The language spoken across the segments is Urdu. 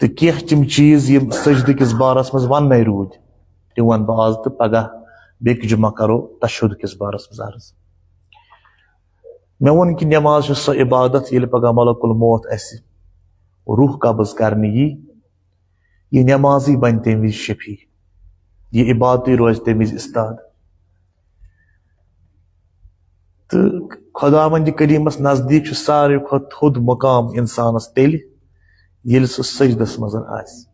تو کینٛہہ تِم چیٖز یِم سجدٕ کِس بارس منٛز وننے روٗدۍ تِم ونہٕ بہٕ آز تہٕ پگاہ بیٚکہِ جمعہ کرو تشہُد کِس بارس منٛز عرض. مےٚ ووٚن کہِ نٮ۪ماز چھِ سۄ عبادت ییٚلہِ پگاہ ملک الموت اسہِ روح قبض کرنہِ یی یہ نٮ۪مازٕے بنہِ تمہِ وِزِ شفیع یہ عبادتٕے روزِ تمہِ وِزِ استاد. تہٕ خۄداوندِ کریٖمس نزدیٖک چھُ ساروی کھۄتہٕ تھوٚد مقام انسانس تیٚلہِ ییٚلہِ سُہ سجدس منٛز آسہِ.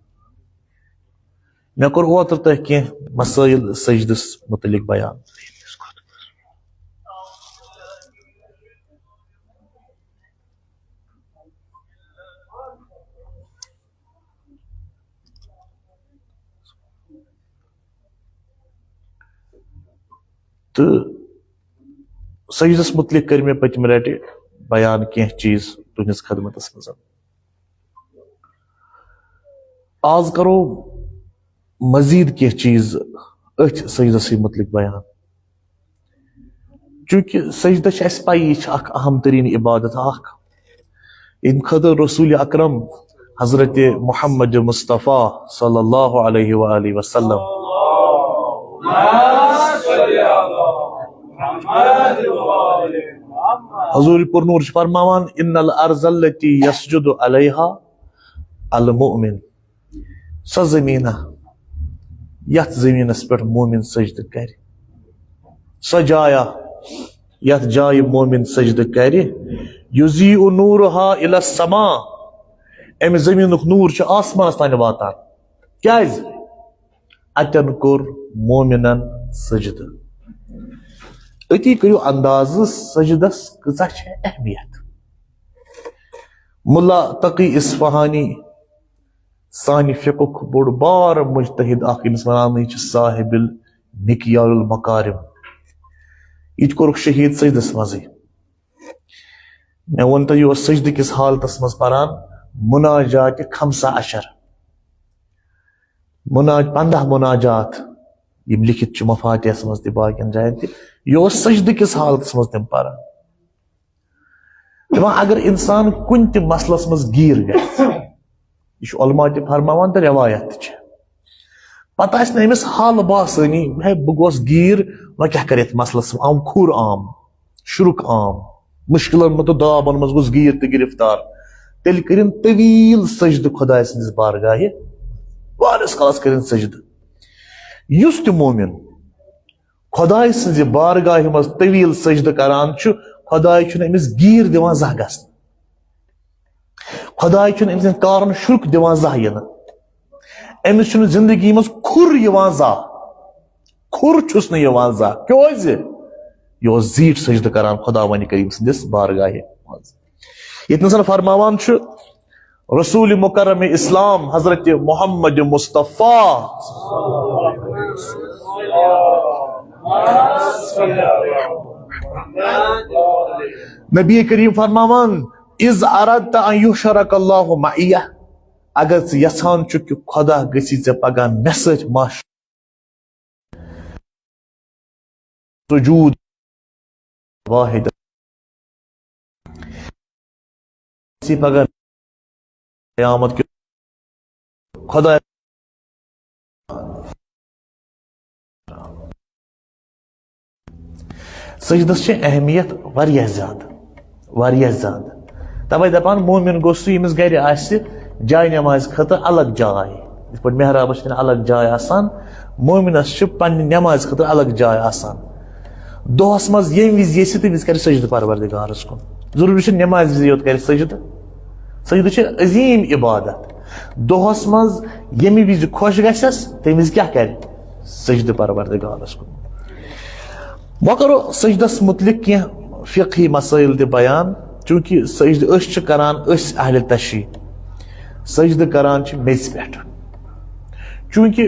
مےٚ کوٚر اوترٕ تۄہہِ کینٛہہ مسٲیل سجدس متعلق بیان. تہٕ سجدس متعلق کٔرۍ مےٚ پٔتمہِ لٹہِ بیان کینٛہہ چیٖز تُہنٛدِس خدمتس منٛز. آز کرو مزید کینٛہہ چیٖز أتھۍ سجدسٕے متعلق بیان. چوٗنکہِ سجدٕ چھِ اسہِ پَیی یہِ چھِ اکھ اہم تریٖن عبادت اکھ ییٚمہِ خٲطرٕ رسول اکرم حضرت محمد مصطفیٰ صلی اللہ علیہ وآلہ وسلم حضور پرنور چھِ فرماوان ان الارض التي يسجد عليها المؤمن سۄ زٔمیٖنہ یتھ زٔمیٖنس پٮ۪ٹھ مومن سجدٕ کرِ سۄ جایا یتھ جایہِ مومن سجدٕ کرِ یضیء نورها الى السماء امہِ زٔمیٖنُک نوٗر چھُ آسمانس تانۍ واتان. کیازِ؟ اتٮ۪ن کوٚر مومنن سجدٕ. أتی کٔرِو اندازٕ سجدس کۭژاہ چھِ اہمیت. ملا تقی اصفہانی سانہِ فقُک بوٚڑ بار مجتہد اکھ ییٚمِس ونان چھِ صاحب المکیال المکارم یہِ تہِ کوٚرُکھ شہیٖد سجدس منٛزٕے. مےٚ ووٚن تۄہہِ یہِ اوس سجدٕ کِس حالتس منٛز پران مناجات 15 15 مناجات یِم لیکھِتھ چھِ مفاتحس منٛز تہِ باقین جاین تہِ یہِ اوس سجدٕ کِس حالتس منٛز تِم پران. دپان اگر انسان کُنہِ تہِ مسلس منٛز گیٖر گژھِ یہ چھُ علما تہِ فرماوان تہٕ روایت تہِ چھِ پتہٕ آسہِ نہٕ أمِس حال باسٲنی ہے بہٕ گوس گیٖر وۄنۍ کیٛاہ کرِ یتھ مسلس آم کھُر عام شُرُک عام مُشکِلن منٛز تہٕ دابن منٛز گوٚژھ گیٖر تہٕ گرفتار تیٚلہِ کٔرِن طویٖل سجدٕ خۄداے سٕنٛدِس بارگاہہِ واریاہس کالس کٔرِن سجدٕ. یُس تہِ مومن خۄداے سٕنٛزِ بارگاہہِ منٛز طویٖل سجدٕ کران چھُ خۄداے چھُنہٕ أمِس گیٖر دِوان زانٛہہ گژھنہٕ. خۄداے چھُنہٕ أمۍ سٕنٛدِ کارن شُرک دِوان زانٛہہ یِنہٕ. أمِس چھُنہٕ زندگی منٛز کھُر یِوان زانٛہہ کھُر چھُس نہٕ یِوان زانٛہہ. کیازِ؟ یہِ اوس زیٖٹھ سجدٕ کران خۄداوندِ کریٖم سٕنٛدِس بارگاہہِ منٛز. ییٚتنس فرماوان چھُ رسول مکرم اسلام حضرت محمد مصطفیٰ نبی کریم فرماوان اذ اردت ان یحشرک اللہ معی اگر ژٕ یژھان چھُکھ کہ خدا گژھی ژےٚ پگاہ مےٚ سۭتۍ محشر سجود واحد پگاہ قیامت خدا سجدس چھِ اہمیت واریاہ زیادٕ تَوَے دپان مومن گوٚژھ سُہ ییٚمِس گرِ آسہِ جاے نٮ۪مازِ خٲطرٕ الگ جاے یِتھ پٲٹھۍ محرابس چھِ الگ جاے آسان مومنس چھِ پننہِ نٮ۪مازِ خٲطرٕ الگ جاے آسان. دۄہس منٛز ییٚمہِ وِزِ یژھِ تمہِ وِزِ کرِ سجدٕ پروردگارس کُن. ضروٗری چھُنہٕ نٮ۪مازِ وِزِ یوت کرِ سجدٕ. سجدٕ چھِ عظیٖم عبادت. دۄہس منٛز ییٚمہِ وِزِ خۄش گژھٮ۪س تمہِ وِزِ کیٛاہ کرِ سجدٕ پروردگارس کُن. وۄنۍ کرو سجدس متعلق کینٛہہ فقہی مسٲیل تہِ بیان چوٗنکہِ سجدٕ أسۍ چھِ کران أسۍ اہلِ تشریح سجدٕ کران چھِ میژِ پٮ۪ٹھ چوٗنکہِ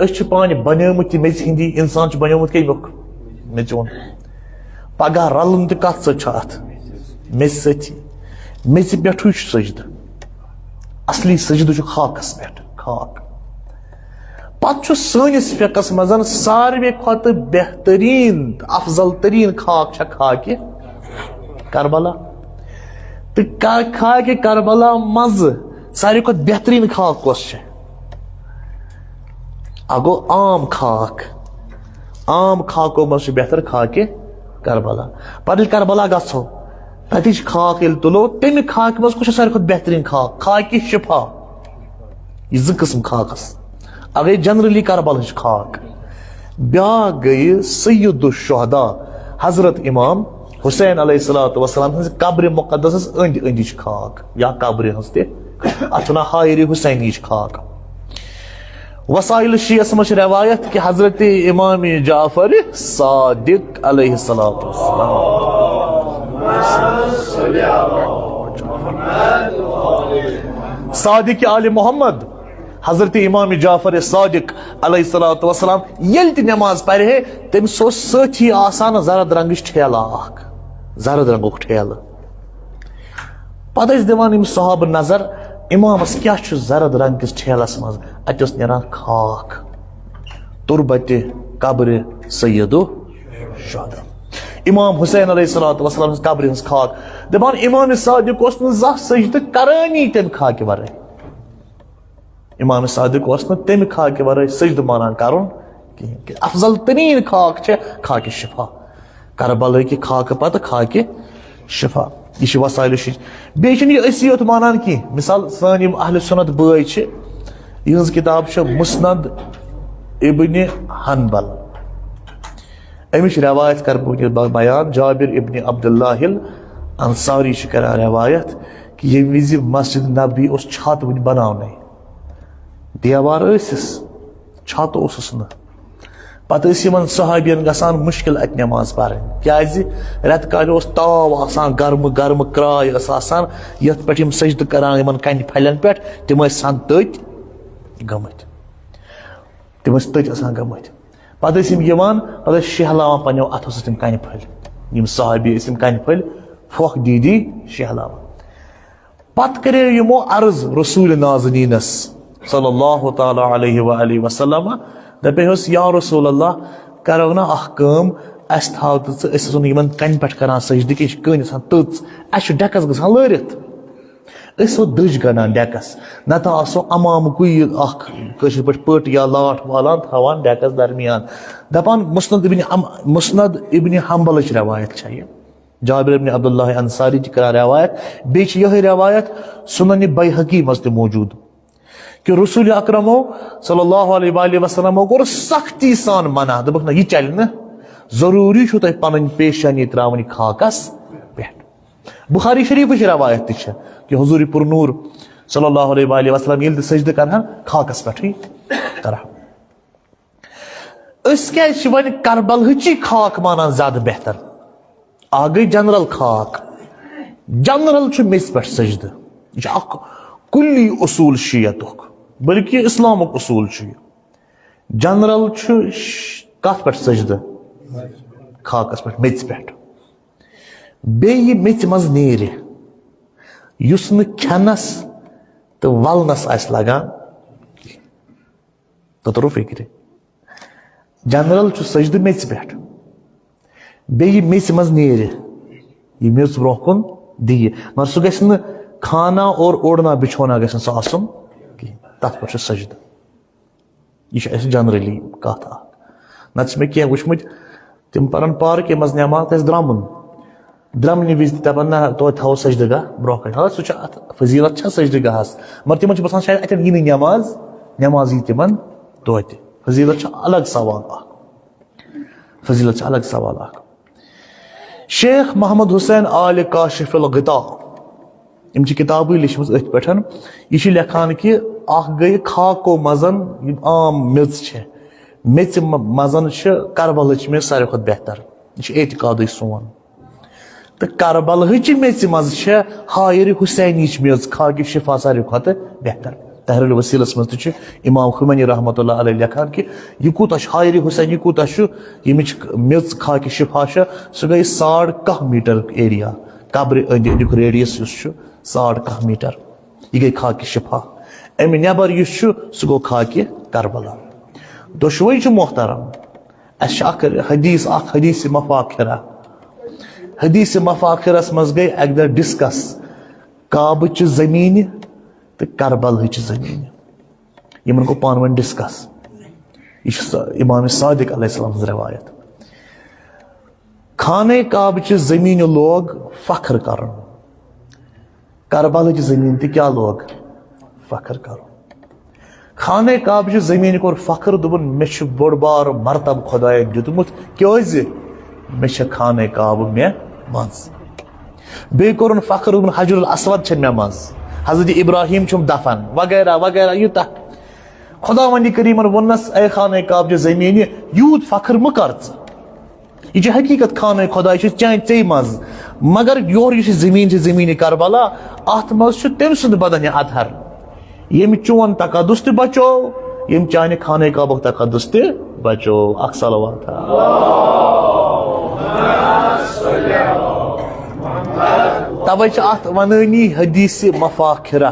أسۍ چھِ پانہٕ بنیٲمٕتۍ تہِ میژِ ہِنٛدی انسان چھُ بنیومُت کمیُک میژِ ہُنٛد. پگاہ رلُن تہِ کتھ سۭتۍ چھُ اتھ میژِ سۭتی. میژِ پٮ۪ٹھٕے چھُ سجدٕ. اصلی سجدٕ چھُ خاکس پٮ۪ٹھ خاک. پتہٕ چھُ سٲنِس فقس منٛز ساروی کھۄتہٕ بہتریٖن افضل تریٖن خاک چھےٚ خاکہِ کربلا تہٕ خاکہِ کربلا منٛزٕ ساری کھت بہترین خاک کس اگو عام خاک عام خاکو مز بہتر خاک کربلا پتہ کربلا گھو تتچ خاک یل تلو تمہ خاک مز کس ساری کھت بہترین خاک خاک شفا یہ زٕ قسم خاکس اگر جنرلی کربل خاک بیا گئی سید الشہداء حضرت امام حسین علیہ الصلوۃ والسلام ہز قبر مقدس اند اندچ خاک یا قبر ہز تہ اتھ ونان حائر حسینیچ خاک وسائل شیعس مش روایت کہ حضرت امام جعفر صادق علیہ الصلوۃ والسلام صادق آل محمد حضرت امام جعفر صادق علیہ الصلوۃ والسلام یل تہ نماز پرہے تم ساتھی آسان زرد رنگچ ٹھیلہ اخ زرد رنگک ٹھیلہ پتہ دِوان صحابہ نظر امامس کیا زرد رنگ کس ٹھیلس مز اتس نیران خاک تربت قبر سید الشہداء امام حسین علیہ الصلوۃ والسلام قبر ہز خاک دپان امام صادق اس زہ سجدہ کرانی تم خاک ورائے امام صادق اس تمہ خاک ورائے سجدہ مانان کرن کہ افضل ترین خاک خاک شفا کربلا کی خاک پتہ خاک شفا یہ وسائل بیچ اسی یوت مانان کی مثال سان اہل سنت بٲے چھ یہز کتاب مسند ابن حنبل امچ روایت کر بیان جابر ابن عبداللہ الانصاری کران روایت کہ یہ وز مسجد نبی اس چھت ون بناونے دیوار ٲسِس چھت اوسُس نہٕ پتہ یمن صحابین گژھان مشکل ات نماز پرن کیازِ رٮ۪تہٕ کالہِ اوس تاو آسان گرم گرم کرٛاے ٲس آسان یتھ پٮ۪ٹھ یم سجدٕ کران یمن کنہِ پھلٮ۪ن پٮ۪ٹھ تم ٲسۍ آسان تٔتۍ گٔمٕتۍ تم ٲسۍ تٔتۍ آسان گٔمٕتۍ پتہٕ ٲسۍ یم یِوان پتہٕ ٲسۍ شہلاوان پننیو اتھو سۭتۍ تم کنہِ پھلۍ یم صحابی ٲسۍ یم کنہِ پھلۍ پھۄکھ دی دی شہلاوان پتہٕ کریو یمو عرض رسول نازنینس صلی اللہ تعالی علیہ وآلہ وسلم دپیوس یا رسول اللہ کرو نا اخ کٲم اس تھاو تہٕ ژٕ أسۍ یمن کنہِ پٮ۪ٹھ کران سجدٕ کہِ یہِ چھِ کٔنۍ آسان تٔژ اسہِ چھُ ڈٮ۪کس گژھان لٲرِتھ أسۍ سو دٔج گنڈان ڈٮ۪کس نتہٕ آسو امامکُے اکھ کٲشِر پٲٹھۍ پٔٹ یا لاٹھ والان تھاوان ڈٮ۪کس درمیان دپان مسند ابن حنبلٕچ روایت چھےٚ یہِ جابر ابن عبداللہ انصاری تہِ کران روایت بیٚیہِ چھِ یِہے روایت سنن بیہقی منٛز تہِ موجود کہ رسول اکرمو صلی اللہ علیہ وآلہ وسلمو کور سختی سان منع دپک نا یہ چلہِ نہٕ ضروری چھو تۄہہِ پنٕنۍ پیشانی تراوٕنۍ خاکس پٮ۪ٹھ بخاری شریفٕچ روایت تہِ چھےٚ کہ حضور پرنور صلی اللہ علیہ وآلہ وسلم ییٚلہِ تہِ سجدٕ کرہن خاکس پٮ۪ٹھٕے کرہن أسۍ کیازِ چھِ وۄنۍ کربلہٕچی خاک مانان زیادٕ بہتر اکھ گٔے جنرل خاک جنرل چھُ میٚژِ پٮ۪ٹھ سجدٕ یہ چھُ اکھ کُلی اصوٗل شیعتُک بلکہ اسلامک اصوٗل چھُ یہِ جنرل چھُ کتھ پٮ۪ٹھ سجدٕ خاکس پٮ۪ٹھ میٚژِ پٮ۪ٹھ بیٚیہِ یہِ میٚژِ منٛز نیرِ یُس نہٕ کھٮ۪نس تہٕ ولنس آسہِ لگان تہٕ تروٚو فکرِ جنرل چھُ سجدٕ میٚژِ پٮ۪ٹھ بیٚیہِ یہِ میٚژِ منٛز نیرِ یہِ میٚژ برونٛہہ کُن دِیہِ مگر سُہ گژھِ نہٕ کھانا اور اوڑنا بچھونا گژھِ نہٕ سُہ آسُن کِہیٖنۍ تتھ پٮ۪ٹھ چھُ سجدٕ یہ چھُ اسہِ جنرلی کتھ اکھ نتہٕ چھِ مےٚ کینٛہہ وٕچھمٕتۍ تِم پرن پارکہِ منٛز نٮ۪ماز تَتہِ درٛمُن درٛمنہِ وِزِ تہِ دپان نہ توتہِ تھاوو سجدٕ گاہ برونٛہہ کنہِ سُہ چھُ اتھ فضیلت چھےٚ سجدٕ گاہس مگر تِمن چھُ باسان شاید اتٮ۪ن یی نہٕ نٮ۪ماز یی تِمن توتہِ فضیلت چھِ الگ سوال اکھ فضیلت چھِ الگ سوال اکھ شیخ محمد حسین آل کاشف الغطا یم چھِ کتابٕے لیچھمٕژ أتھۍ پٮ۪ٹھ یہِ چھِ لیکھان کہِ اکھ گٔے خاکو منٛز یِم عام میٚژ چھےٚ میٚژِ منٛز چھِ کربلٕچ میٚژ ساروی کھۄتہٕ بہتر یہِ چھُ اعتقادٕے سون تہٕ کربلہٕچہِ میٚژِ منٛز چھےٚ حائر حسینیچ میٚژ خاکہِ شفا ساروی کھۄتہٕ بہتر تحریر الوسیلس منٛز تہِ چھُ امام خمینی رحمۃ اللہ علیہ لیکھان کہِ یہِ کوٗتاہ چھُ حائر حسین یہِ کوٗتاہ چھُ ییٚمِچ میٚژ خاکہِ شفا چھےٚ سُہ گٔے 1.5 میٖٹر ایریا قبرِ أنٛدۍ أنٛدیُک ریڈیس یُس چھُ 1.5 میٖٹر یہِ گٔے خاکہِ شفا امہِ نٮ۪بر یُس چھُ سُہ گوٚو خاکہِ کربلا دۄشوے چھُ محترم اسہِ چھُ اکھ حدیث مفاخرہ حدیث مفاخرس منٛز گٔے اکہِ دۄہ ڈسکس کعبٕچہِ زٔمیٖنہِ تو کربلہٕچ زمین یمن گو پانہٕ ؤنۍ ڈسکس یہ امام صادق علیہ السلام ہٕنٛز روایت خانہ کعبٕچہِ زمین لوگ فخر کرُن کربلٕچ زمین تہِ کیٛاہ لوگ فخر کرُن خانہ کعبٕچہِ زمین کوٚر فخر دوٚپُن مےٚ چھُ بوٚڑ بار مرتبہٕ خۄدایَن دیُتمُت کیٛازِ مےٚ چھےٚ خانہ کعبہٕ مےٚ منٛز بیٚیہِ کوٚرُن فخر دوٚپُن حجر الاسود چھےٚ مےٚ منٛز حضرت ابراہیم چھُم دفن وغیرہ وغیرہ یوٗتاہ خدا وندی کریمن ووننس اے خانہ کعبٕچہِ زمین یوٗت فخر مہٕ کر ژٕ یہ حقیقت خانہ خدا ژے مز مگر یور یہ زمین زمین کربلا ات مز تم سند بدن اطہر یم چون تقدس تہ بچو یم چانہ خانہ کعبک تقدس تہ بچو اخ صلوات توے ات ونانی حدیث مفاخرہ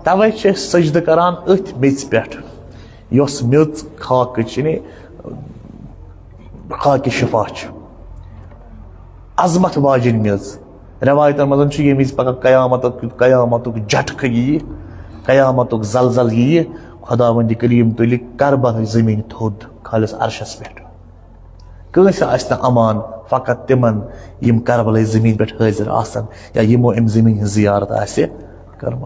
توے سجدہ کران اتھ میژ پہ یس میژ خاکچ یعنی خاک شفا عظمت واجن میز روایتن مز یہ میز پگہ قیامت جھٹکہ یہ قیامت زلزل یہ خدا وند کریم تل کربل زمین تھود خالص عرشس پہ کنس آس نا امان فقط تمن یم کربل زمین پہ حاضر آسن یا یمو ام زمین ہز زیارت آس کرم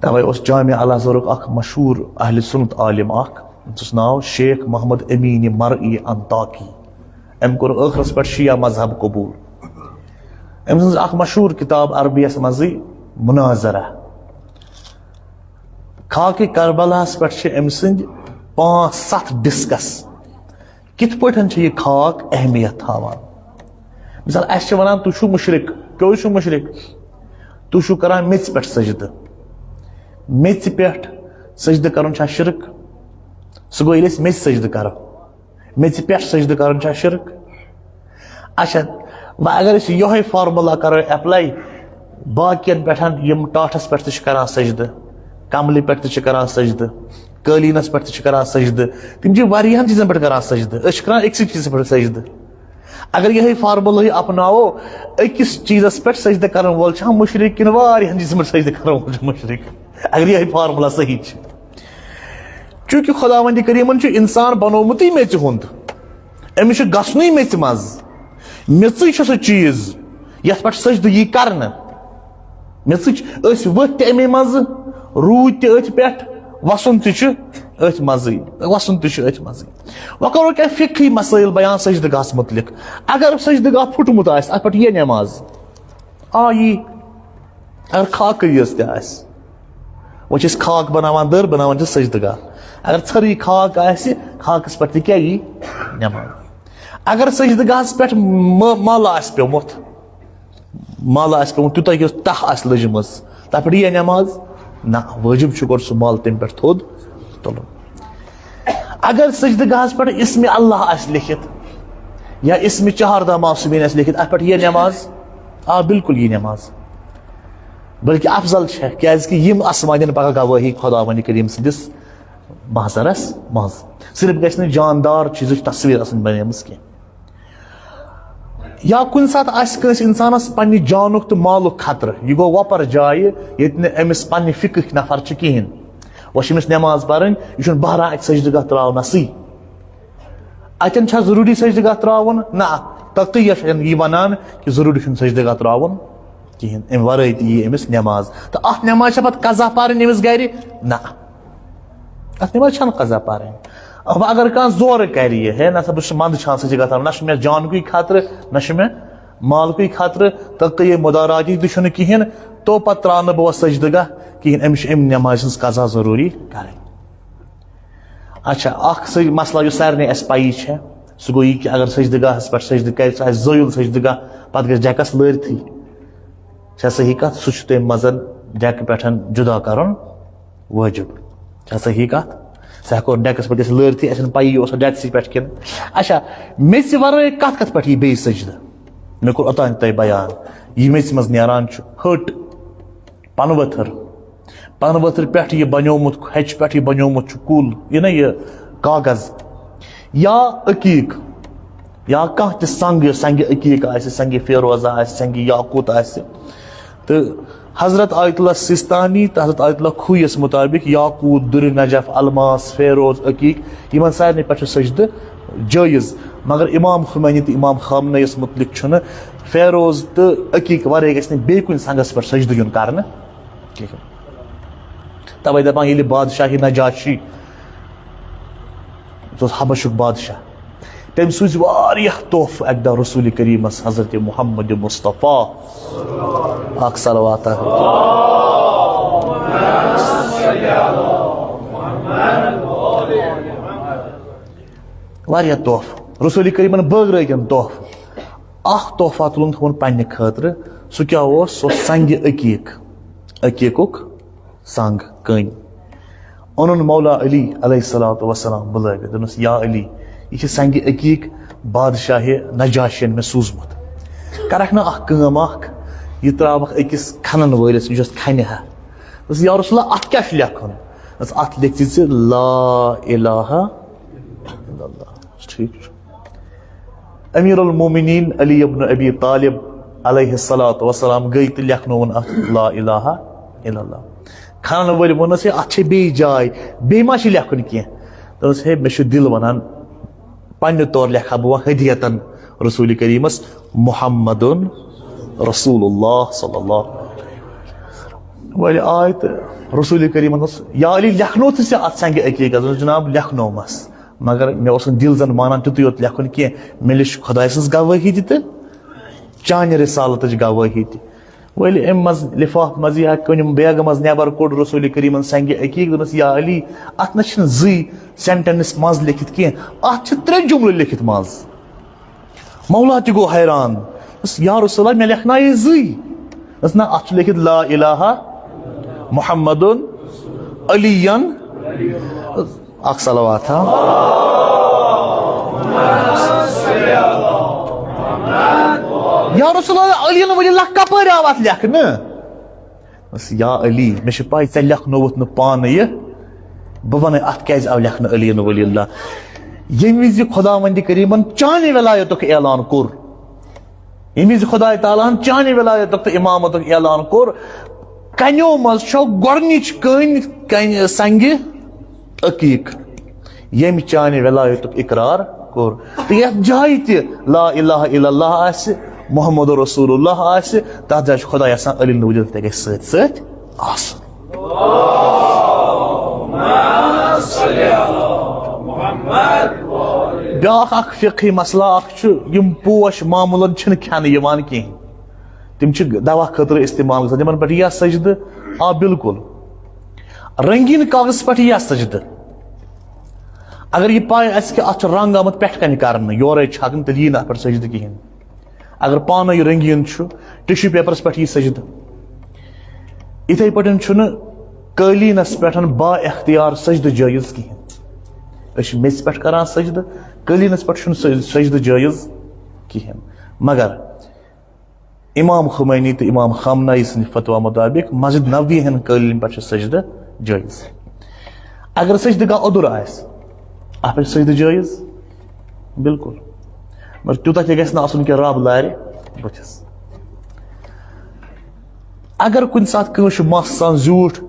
توے اس جامع الازہرک اخ مشہور اہل سنت عالم اخ تس ناو شیخ محمد امین مرئی انطاکی ام کور ٲخرس پہ شیعہ مذہب قبول ام سن اخ مشہور کتاب عربیس مزی مناظرہ خاک کربلاس پہ ام سند 5-7 ڈسکس کت پہ یہ خاک اہمیت تھاوان مثال اس ونان تھی چھو مشرک کیوں مشرک تھی کران میژ پہ سجدہ میژ پہ سجدہ کرن چھا شرک سہ گو ییٚلہِ أسۍ میژِ سجدٕ کرو میژِ پٮ۪ٹھ سجدٕ کرُن چھا شرک اچھا وۄنۍ اگر أسۍ یہوے فارمولا کرو ایپلاے باقین پٮ۪ٹھ یِم ٹاٹھس پٮ۪ٹھ تہِ چھِ کران سجدٕ کملہِ پٮ۪ٹھ تہِ چھِ کران سجدٕ قٲلیٖنس پٮ۪ٹھ تہِ چھِ کران سجدٕ تِم چھِ واریاہن چیٖزن پٮ۪ٹھ کران سجدٕ أسۍ چھِ کران أکسٕے چیٖزس پٮ۪ٹھ سجدٕ اگر یہوے فارمولا اپناوو أکِس چیٖزس پٮ۪ٹھ سجدٕ کرن وول چھا مشرک کِنہٕ واریاہن چیٖزن پٮ۪ٹھ سجدٕ کرن وول چھُ مشرک اگر یہوے فارمولا صحیح چھُ چونکہ خدا وندی کریمن انسان بنومت میژ ہند امس گھنی میژ مز میژے سہ چیز یت پہ سجدہ یی کرنے میژ ؤتھ تہ امے مز روٗد تہ اتھ پہ وسن تہ مزے وسن تہ اتھ مزے وۄنۍ کرو کینٛہہ فقہی مسائل بیان سجدہ گاہس متعلق اگر سجدہ گاہ پھٹمت آسہِ اتھ پہ یی نماز یی اگر خاکے یٲژ تہِ آسہِ وۄنۍ چھِ أسۍ خاک بناوان دٔر بناوان چھِ سجدہ گاہ اگر ژھرٕے خاک آسہِ خاکس پٮ۪ٹھ تہِ کیٛاہ یی نماز اگر سجدہ گاہس پٮ۪ٹھ مل آسہِ پیومُت مل آسہِ پیومُت تیوٗتاہ یۄس تہ آسہِ لٔجمٕژ تتھ پٮ۪ٹھ یی نماز نہ وٲجب چھُ گۄڈٕ سُہ مل تمہِ پٮ۪ٹھ تھوٚد تُلُن اگر سجدہ گاہس پٮ۪ٹھ اسمِ اللہ آسہِ لیکھِتھ یا اسمِ چہاردہ معصومین آسہِ لیکھِتھ اتھ پٮ۪ٹھ یی نماز بالکل یی نماز بلکہ افضل چھےٚ کیازِ کہ یم اسما دِن پگہہ گوٲہی خدا وندی کریم سٕنٛدِس محضرس مز صرف گژھِ نہٕ جاندار چیٖزٕچ تصویر آسٕنۍ بنیمٕژ کینٛہہ یا کُنہِ ساتہٕ آسہِ کٲنٛسہِ انسانس پننہِ جانُک تہٕ مالُک خطرٕ یہِ گوٚو وۄپر جایہِ ییٚتہِ نہٕ أمِس پننہِ فِکٕکۍ نفر چھِ کِہیٖنۍ وۄنۍ چھِ أمِس نٮ۪ماز پرٕنۍ یہِ چھُنہٕ بہران اتہِ سجدٕ گاہ تراونسٕے اتٮ۪ن چھا ضروٗری سجدٕ گاہ تراوُن نہ تقتٕیہ چھِ یہِ ونان کہِ ضروٗری چھُنہٕ سجدٕ گاہ تراوُن کِہیٖنۍ امہِ ورٲے تہِ یی أمِس نٮ۪ماز تہٕ اتھ نٮ۪ماز چھا پتہٕ قضا پرٕنۍ أمِس گرِ نہ اتھ نٮ۪ماز چھنہٕ قضا پرٕنۍ وۄنۍ اگر کانٛہہ زورٕ کرِ یہِ ہے نہ سا بہٕ چھُس منٛدٕ چھان سجدٕ گاہ تراوُن نہ چھُ مےٚ جانکُے خطرٕ نہ چھُ مےٚ مالکُے خطرٕ تقتٕیہ مداراتی تہِ چھُنہٕ کِہیٖنۍ تو پتہٕ تراو نہٕ بہٕ وۄنۍ سجدٕ گاہ کِہیٖنۍ أمِس چھِ امہِ نٮ۪مازِ ہٕنٛز قضا ضروٗری کرٕنۍ اچھا اکھ مسئلہ یُس سارنٕے اسہِ پیی چھےٚ سُہ گوٚو یہِ کہِ اگر سجدٕ گاہس پٮ۪ٹھ سجدٕ کرِ سُہ آسہِ زٲیُل سجدٕ گاہ پتہٕ گژھِ ڈٮ۪کس لٲرتھٕے چھا صحیح کتھ سُہ چھُ تمہِ منٛز ڈٮ۪کہٕ پٮ۪ٹھ جُدا کرُن وٲجب چھا صحیح کتھ سُہ ہٮ۪کو ڈٮ۪کس پٮ۪ٹھ گژھِ لٲرتھٕے اسہِ چھنہٕ پیی یہِ اوسا ڈٮ۪کسٕے پٮ۪ٹھ کِنہٕ اچھا میژِ ورٲے کتھ کتھ پٮ۪ٹھ یی بیٚیہِ سجدٕ مےٚ کوٚر اوٚتام تۄہہِ بیان یہِ میژِ منٛز نیران چھُ ۂٹ پنہٕ ؤتھٕر پٮ۪ٹھ یہِ بنیومُت ہیٚچہِ پٮ۪ٹھ یہِ بنیومُت چھُ کُل یہِ نہ یہِ کاغذ یا عقیٖق یا کانٛہہ تہِ سنٛگ یۄس سنٛگہِ عقیٖق آسہِ سنٛگہِ فیروزہ آسہِ سنٛگہِ یاقوٗت آسہِ تو حضرت آیت اللہ سستانی تو حضرت آیت اللہ خویس مطابق یاقوت در نجف الماس فیروز عقیق یمن سارنی پہ سجدہ جائز مگر امام خمینی تو امام خامنئیس متعلق چھُنہ فیروز تو عقیق ورٲے گژھِ نہٕ بیٚیہِ کُنہِ سنگس پہ سجدہ یُن کرنہٕ کِہیٖنۍ توے دپان ییٚلہِ بادشاہی نجاشی سُہ اوس حبشُک بادشاہ تٔمۍ سوٗزۍ واریاہ تحفہٕ اکہِ دۄہ رسول کریٖمس حضرت محمد مصطفیٰ اکھ صلوات واریاہ تحفہٕ رسول کریٖمن بٲگرٲے تِم تحفہٕ اکھ تحفہ تُلُن تھوٚوُن پننہِ خٲطرٕ سُہ کیٛاہ اوس سُہ اوس سنگہِ عقیقُک سنگ کٔنۍ اونُن مولا علی علیہ الصلوۃ والسلام بُلٲوِتھ دوٚپنس یا علی یہ چھِ سنگہِ عقیق بادشاہ نجاشین مےٚ سوٗزمُت کرکھ نہ اکھ کٲم اکھ یہ تراوکھ أکِس کھنن وٲلِس یُس کھنہِ ہا دوٚپُس یا رسول اللہ اتھ کیٛاہ چھُ لیکھُن دوٚپُس اتھ لیکھِ ژٕ لا الہ الا اللہ ٹھیک چھُ امیر المومنین علی ابن ابی طالب علیہ الصلوۃ والسلام گٔے تہٕ لیکھنووُن اتھ لا الہ الا اللہ کھنن وٲلۍ ووٚننس ہے اتھ چھِ بیٚیہِ جاے بیٚیہِ ما چھِ لیکھُن کینٛہہ دوٚپنس ہے مےٚ چھُ دل ونان پننہِ طور لیکھا بہٕ وۄنۍ ہدیتن رسول کریٖمس محمد رسول اللہ صلی اللہ وۄنۍ آے تہٕ رسول کریٖمن اوس یا علی لیکھنوتھٕ ژےٚ اتھ سنگہِ عقیقس دوٚپُس جناب لیکھنومس مگر مےٚ اوس نہٕ دل زن مانان تیُتُے یوت لیکھُن کینٛہہ مےٚ لیٚچھ خۄداے سٕنٛز گوٲہی تہِ تہٕ چانہِ رسالتٕچ گوٲہی تہِ وۄنۍ امہِ منٛز لفاف منٛز یا کُنہِ بیگہٕ منٛز نٮ۪بر کوٚڑ رسول کریٖمن سنگہِ عقیق دوٚپنس یا علی اتھ نہ چھِنہٕ زٕے سینٹینس منٛز لیکھِتھ کینٛہہ اتھ چھِ 3 جملہٕ لیکھِتھ منٛز مولا تہِ گوٚو حیران دوٚپُس یا رسول اللہ مےٚ لیکھنایے زٕے دوٚپُس نہ اتھ چھُ لیکھِتھ لا الہ محمد علی اکھ صلوات یا رسول اللہ علی ولی اللہ کپٲرۍ آو اتھ لیکھنہٕ یا علی مےٚ چھِ پاے ژےٚ لیکھنووُتھ نہٕ پانہٕ یہِ بہٕ ونے اتھ کیازِ آو لیکھنہٕ علی ولی اللہ ییٚمہِ وِزِ خۄداوندِ کریٖمن چانہِ ولایتُک اعلان کوٚر ییٚمہِ وِزِ خۄداے تعالیٰ ہن چانہِ ولایتُک تہٕ امامتُک اعلان کوٚر کنیو منٛز چھو گۄڈنِچ کٔنۍ سنگہِ عقیق ییٚمہِ چانہِ ولایتُک اقرار کوٚر تہٕ یتھ جایہِ تہِ لا الہ الا اللہ آسہِ محمد رسول اللہ آسہِ تتھ جایہِ چھُ خۄداے آسان علی ولی تہِ گژھِ سۭتۍ سۭتۍ آسُن بیاکھ اکھ فقہی مسئلہ اکھ چھُ یِم پوش معموٗلن چھِنہٕ کھٮ۪نہٕ یِوان کِہینۍ تِم چھِ دوا خٲطرٕ استعمال گژھان تِمن پٮ۪ٹھ یِیا سجدٕ آ بالکل رنگیٖن کاغذ پٮ۪ٹھ یِیا سجدٕ اگر یہِ پاے آسہِ کہِ اتھ چھُ رنگ آمُت پٮ۪ٹھٕ کنہِ کرنہٕ یورے چھکنہٕ تیٚلہِ یی نہٕ اتھ پٮ۪ٹھ سجدٕ کِہینۍ اگر پانے یہِ رنگیٖن چھُ ٹِشوٗ پیپرس پٮ۪ٹھ یی سجدٕ یِتھے پٲٹھۍ چھُنہٕ قٲلیٖنس پٮ۪ٹھ با اختیار سجدٕ جٲیز کِہینۍ أسۍ چھِ میٚژِ پٮ۪ٹھ کران سجدٕ قٲلیٖنس پٮ۪ٹھ چھُنہٕ سجدٕ جٲیز کِہینۍ مگر امام خمینی تہٕ امام خامنائی سٕنٛدِ فتوا مطابق مسجد نبوی ہن قٲلیٖن پٮ۪ٹھ چھُ سجدٕ جٲیز اگر سجدٕ گاہ اوٚدُر آسہِ اتھ پٮ۪ٹھ سجدٕ جٲیز بالکل مگر تیوٗتاہ تہِ گژھِ نہٕ آسُن کہِ رب لارِ بٕتھِس اگر کُنہِ ساتہٕ کٲنٛسہِ چھُ مس آسان زیوٗٹھ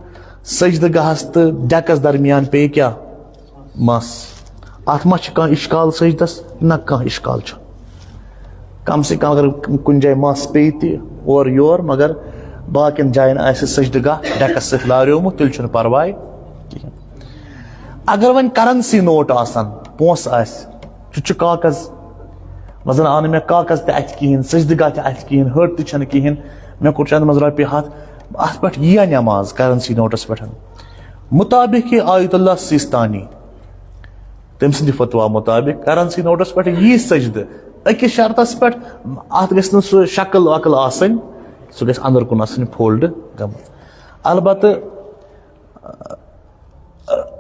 سجدٕ گاہس تہٕ ڈیکس درمیان پیٚیہِ کیٛاہ مس اتھ ما چھِ کانٛہہ اِشکال سجدس نہ کانٛہہ اِشکال چھُ کم سے کم اگر کُنہِ جایہِ مس پیٚیہِ تہِ اورٕ یور مگر باقین جاین آسہِ سجدٕ گاہ ڈیکس سۭتۍ لاریومُت تیٚلہِ چھُنہٕ پرواے کِہینۍ اگر وۄنۍ کرنسی نوٹ آسن پونٛسہٕ آسہِ سُہ چھُ کاغذ مثلاً آو نہٕ مےٚ کاغذ تہِ اتھِ کِہینۍ سجدٕ گاہ تہِ اتھِ کِہینۍ ہٹ تہِ چھنہٕ کِہینۍ مےٚ کوٚر چندٕ منٛز رۄپیہِ 100 اتھ پٮ۪ٹھ یِیا نٮ۪ماز کرنسی نوٹس پٮ۪ٹھ مطابق آیت اللہ سیستانی تٔمۍ سٕنٛدِ فتوا مطابق کرنسی نوٹس پٮ۪ٹھ یی سجدٕ أکِس شرطس پٮ۪ٹھ اتھ گژھِ نہٕ سُہ شکل وکل آسٕنۍ سُہ گژھِ انٛدر کُن آسٕنۍ فولڈ گٔمٕژ البتہٕ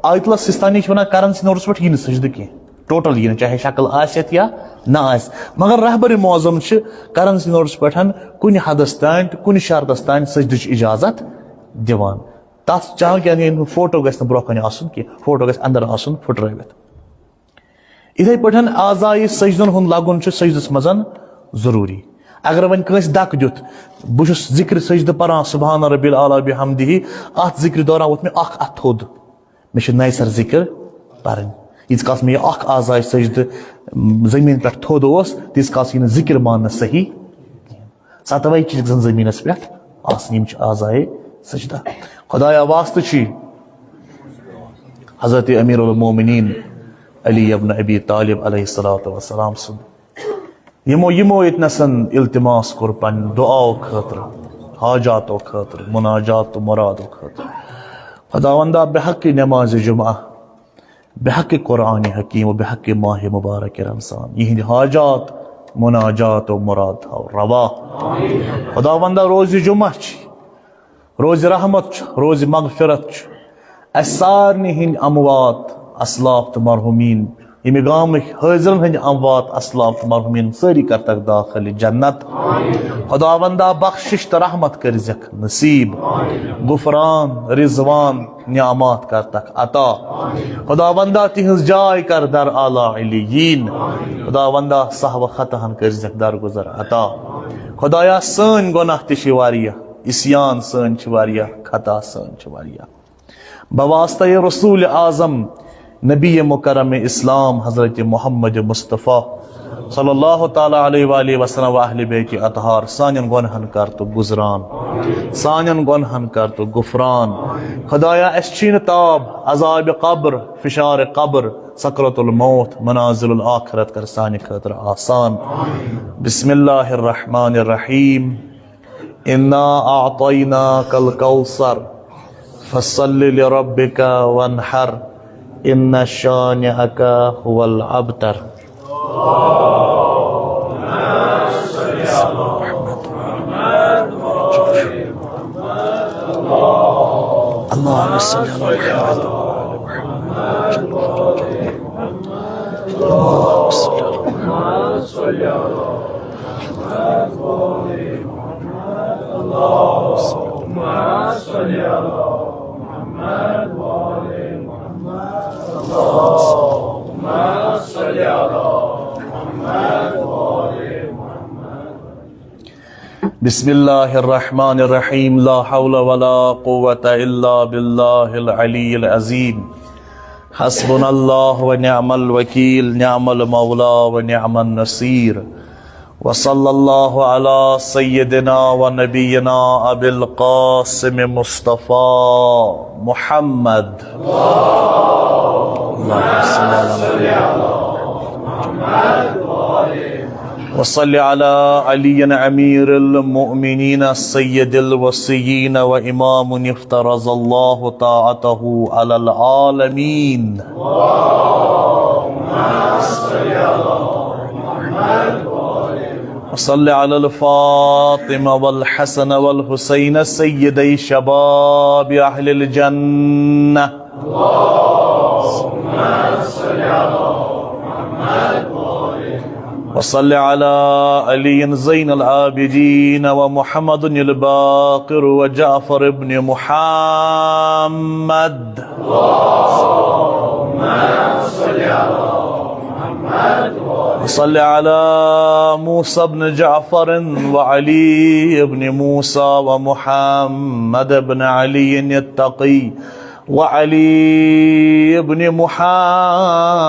آیت اللہ سیستانی چھِ ونان کرنسی نوٹس پٮ۪ٹھ یی نہٕ سجدٕ کینٛہہ ٹوٹل یی نہٕ چاہے شکل آسہِ یا نہ آسہِ مگر رہبر معظم چھِ کرنسی نوٹس پٮ۪ٹھ کُنہِ حدس تانۍ تہٕ کُنہِ شرطس تانۍ سجدٕچ اجازت دِوان تتھ چاہے فوٹو گژھِ نہٕ برونٛہہ کنہِ آسُن کینٛہہ فوٹو گژھِ انٛدر آسُن پھٕٹرٲوِتھ یِتھے پٲٹھۍ اعضایہِ سجدن ہُنٛد لگُن چھُ سجدس منٛز ضروٗری اگر ون کنس دک دیت بہس ذکر سجدہ پران سبحان ربی العلیٰ بحمدہ ات ذکر دوران ووت مےٚ اکھ اتھ تھوٚد مےٚ چھِ نَیہِ سر ذکر پرٕنۍ ییٖتِس کالس مےٚ یہِ اکھ آزاے سجدہ زمین پٮ۪ٹھ تھوٚد اوس تیٖتِس کالس یی نہٕ ذکر ماننہٕ صحیح ستوے چیٖز گژھن زمینس پٮ۪ٹھ آسٕنۍ یِم چھِ آزاے سجدہ خدایا واسطہٕ چھی حضرت امیر المومنین علی ابن ابی طالب علیہ الصلوۃ والسلام سُنٛد یمو ییٚتنسن التماس کوٚر پننہِ دعاو خٲطرٕ حاجاتو خٲطرٕ مناجات و مرادو خٲطرٕ خداوندا بحق نماز جمعہ بحق قرآن حکیم و بحق ماہ مبارک رمضان یہندِ حاجات مناجات و مراد تھاو روا خداوندا روز جمعہ چھ روز رحمت چھ روز مغفرت چھ اس سارنی ہند اموات اسلاف تو مرحومین یمہ گامک حاضرن ہند اموات اسلاف تو مرحومین ساری کرتک داخل جنت خداوندا بخشش تو رحمت کرزک نصیب غفران رضوان نعمات کرتک عطا خداوندا تہنز جائے کر در اعلی علیین خداوندا صحو خطہن کرزک درگزر عطا خدایا سن گناہ تہ چھ واریاہ اسیان سن چھ واریاہ خطا سن چھ واریاہ بواسطہ رسول اعظم نبی مکرم اسلام حضرت محمد مصطفیٰ صلی اللہ تعالیٰ علیہ وآلہ وسلم و اہل بیت اطہار سانین گنہن کر تو گزران سانین گنہن کر تو غفران خدایا اس چھین تاب عذاب قبر فشار قبر سکرت الموت منازل الآخرت کر سانی خاطر آسان بسم اللہ الرحمن الرحیم انا اعطیناک الکوثر فصل لربک وانحر ان شانئک هو الابتر اللهم صل على محمد اللهم صل على بسم اللہ الرحمن الرحیم لا حول ولا قوة الا باللہ العلی العظیم حسبنا اللہ ونعم الوکیل نعم المولا ونعم النصیر وصلی اللہ علی سیدنا و نبینا ابی القاسم مصطفیٰ محمد وصلی علی علی امیر المؤمنین سید الوصیین و امام افترض اللہ طاعتہ علی العالمین وصلی علی الفاطمہ والحسن والحسین سیدی شباب اہل الجنہ وصل على علي زين العابدين ومحمد الباقر وجعفر بن محمد وصل على موسى بن جعفر وعلي بن موسى ومحمد بن علي التقي وعلي بن محمد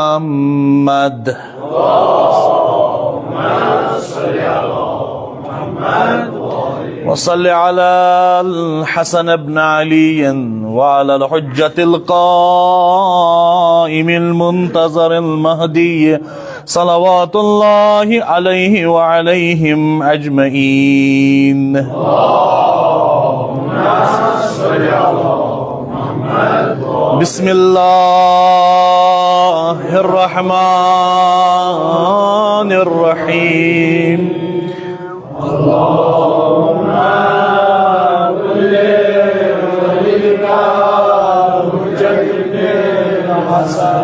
وصل على الحسن بن علي وعلى الحجة القائم المنتظر المهدي صلوات الله عليه وعليهم أجمعين بسم الله الرحمن الرحيم اللهم كل وليك حجة الحسن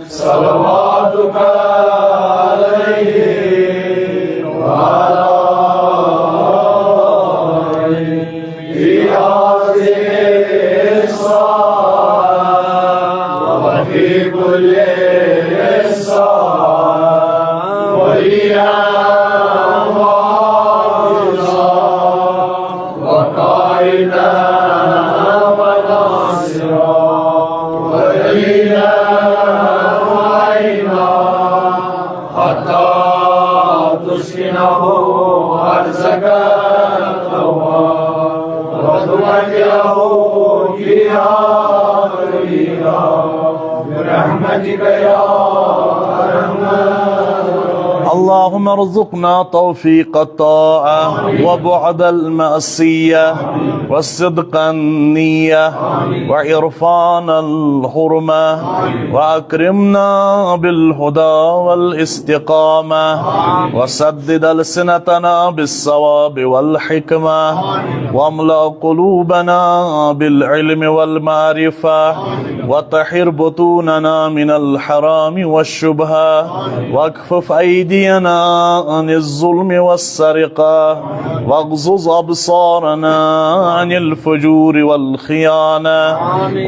صلواتك عليه وعلى آله في هذه الساعة وفي كل ساعة وإياه اللهم ارزقنا توفيق الطاعة وبعد المعصية وصدق النية وعرفان الحرمة وأكرمنا بالهدى والاستقامة وسدد ألسنتنا بالصواب والحكمة واملأ قلوبنا بالعلم والمعرفة وطهر بطوننا من الحرام والشبهة واكفف أيدينا عن الظلم والسرقة واغضض أبصارنا عن الفجور والخيانة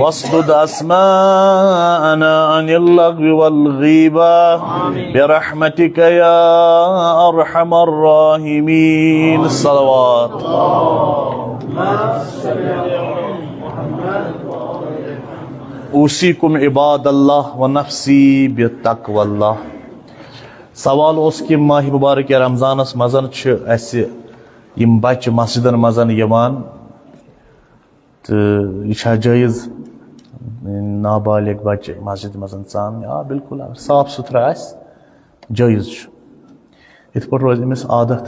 واصدد أسماءنا عن اللغو والغيبة برحمتك يا أرحم الراحمين. الصلوات. اوصیکم عباد اللہ و نفسی بتقوی اللہ. سوال اس کہ ماہ مبارک رمضانس مزن اس یم بچہ مسجدن مزن یوان تو یہ جائز نابالغ بچہ مسجد مزن ژان؟ آ بالکل، اگر صاف ستھرا آس جائز. ات پہ روز امس عادت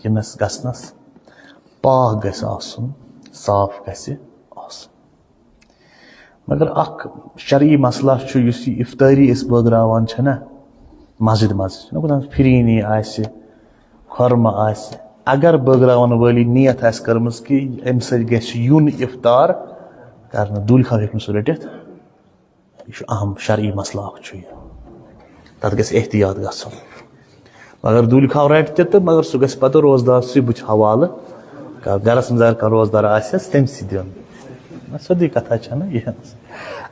ینس گژھنس پاک گژھِ آسن، صاف گژھِ آسن. مگر اخ شرعی مسئلہ اس افطاری اس بٲگراوان چھنا مسجد مز پھرینی آسہِ خورمہ آسہِ، اگر بٲگراون وٲلی نیت آسہِ کٔرمٕژ کہ امہِ سۭتۍ گژھِ یُن افطار کرنہٕ، دوٗلہِ کھاو ہیٚکہِ نہٕ سُہ رٔٹِتھ. یہ چھُ اہم شرعی مسئلہ اکھ چھُ یہِ، تتھ گژھِ احتیاط گژھُن. مگر دوٗلہِ کھاو رٹہِ تہِ تہٕ مگر سُہ گژھِ پتہٕ روزدار سٕے بُتھِ حوالہٕ کر. گرس منٛز اگر کانٛہہ روزدار آسٮ۪س تٔمسٕے دیُن. سیٚودُے کتھا چھےٚ نا یہِ.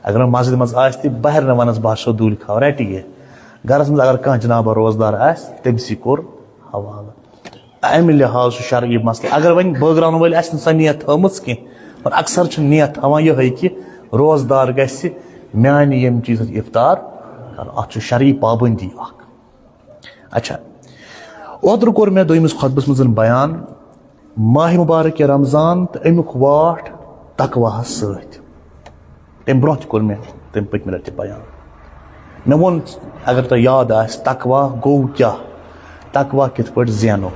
اگر مسجد مز آسہِ تہِ بہر نہٕ ونس بہٕ چھُسو دوٗلہِ کھاو رٹہِ یہِ. گرس منٛز اگر کانٛہہ جنابہ روزدار آسہِ تٔمسٕے کوٚر حوالہٕ. امہِ لحاظ چھُ شرعی مسلہٕ. اگر وۄنۍ بٲگراون وٲلۍ آسہِ نہٕ سۄ نیت تھٲومٕژ کینٛہہ، اور اکثر چھِ نیت تھاوان یِہوٚے کہِ روزدار گژھِ میانہِ ییٚمہِ چیٖزُک افطار کرُن. اتھ چھُ شرعی پابندی اکھ. اچھا، اوترٕ کوٚر مےٚ دوٚیمِس خۄطبس منٛز بیان ماہ مبارک رمضان تہٕ امیُک واٹھ تقواہس سۭتۍ. تمہِ برونٛہہ تہِ کوٚر مےٚ تمہِ پٔتمہِ لٹہِ تہِ بیان. مےٚ ووٚن اگر تۄہہِ یاد آسہِ تقوا گوٚو کیٛاہ، تقوا کِتھ پٲٹھۍ زینو.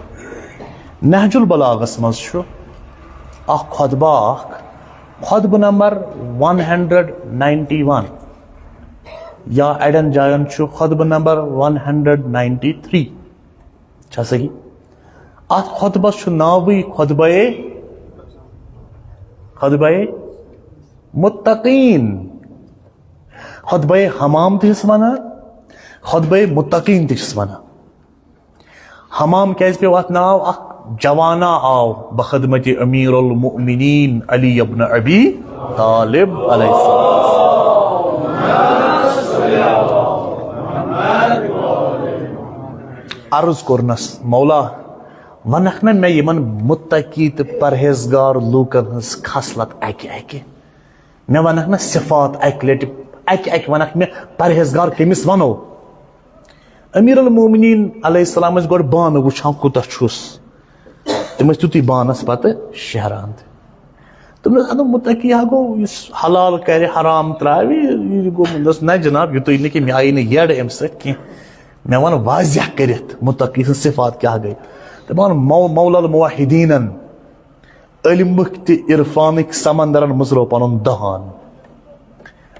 نہج البلاغس منٛز چھُ اکھ خۄطبہ اکھ، خۄطبہٕ نمبر 191 یا اڑٮ۪ن جاین چھُ خۄطبہٕ نمبر 193. چھا صحیح؟ اتھ خۄطبس چھُ ناوٕے خۄطبہ متقین. خۄطبہ حمام تہِ چھِس ونان، خۄطبہ متقین تہِ چھِس ونان. حمام کیازِ پیوٚو اتھ ناو؟ اکھ جوانا آو بخدمت امیر المؤمنین علی ابن ابی طالب علیہ السلام. عرض کوٚرنس مولا ونکھ نا مےٚ یِمن متقی تہٕ پرہیزگار لوٗکن ہٕنٛز خصلت اکہِ اکہِ، مےٚ ونکھ نا صفات اکہِ لٹہِ اکہِ ونکھ مےٚ پرہیزگار کٔمِس ونو. امیر المومنین علیہ السلام ٲسۍ گۄڈٕ بانہٕ وٕچھان کوٗتاہ چھُس، تِم ٲسۍ تیُتُے بانس پتہٕ شیران تہِ. تِم ٲسۍ دپان متقی ہا گوٚو یُس حلال کرِ حرام تراوِ. یہِ گوٚو دوٚپُس نہ جناب یُتُے نہٕ کینٛہہ، مےٚ آیہِ نہٕ یٔڈ امہِ سۭتۍ کینٛہہ، مےٚ ون واضح کٔرِتھ متقی سٕنٛز صفات کیٛاہ گٔے. دپان مولا الموحدیٖنن علمٕکۍ تہِ عرفانٕکۍ سمندرن مٔژروو پنُن دہان.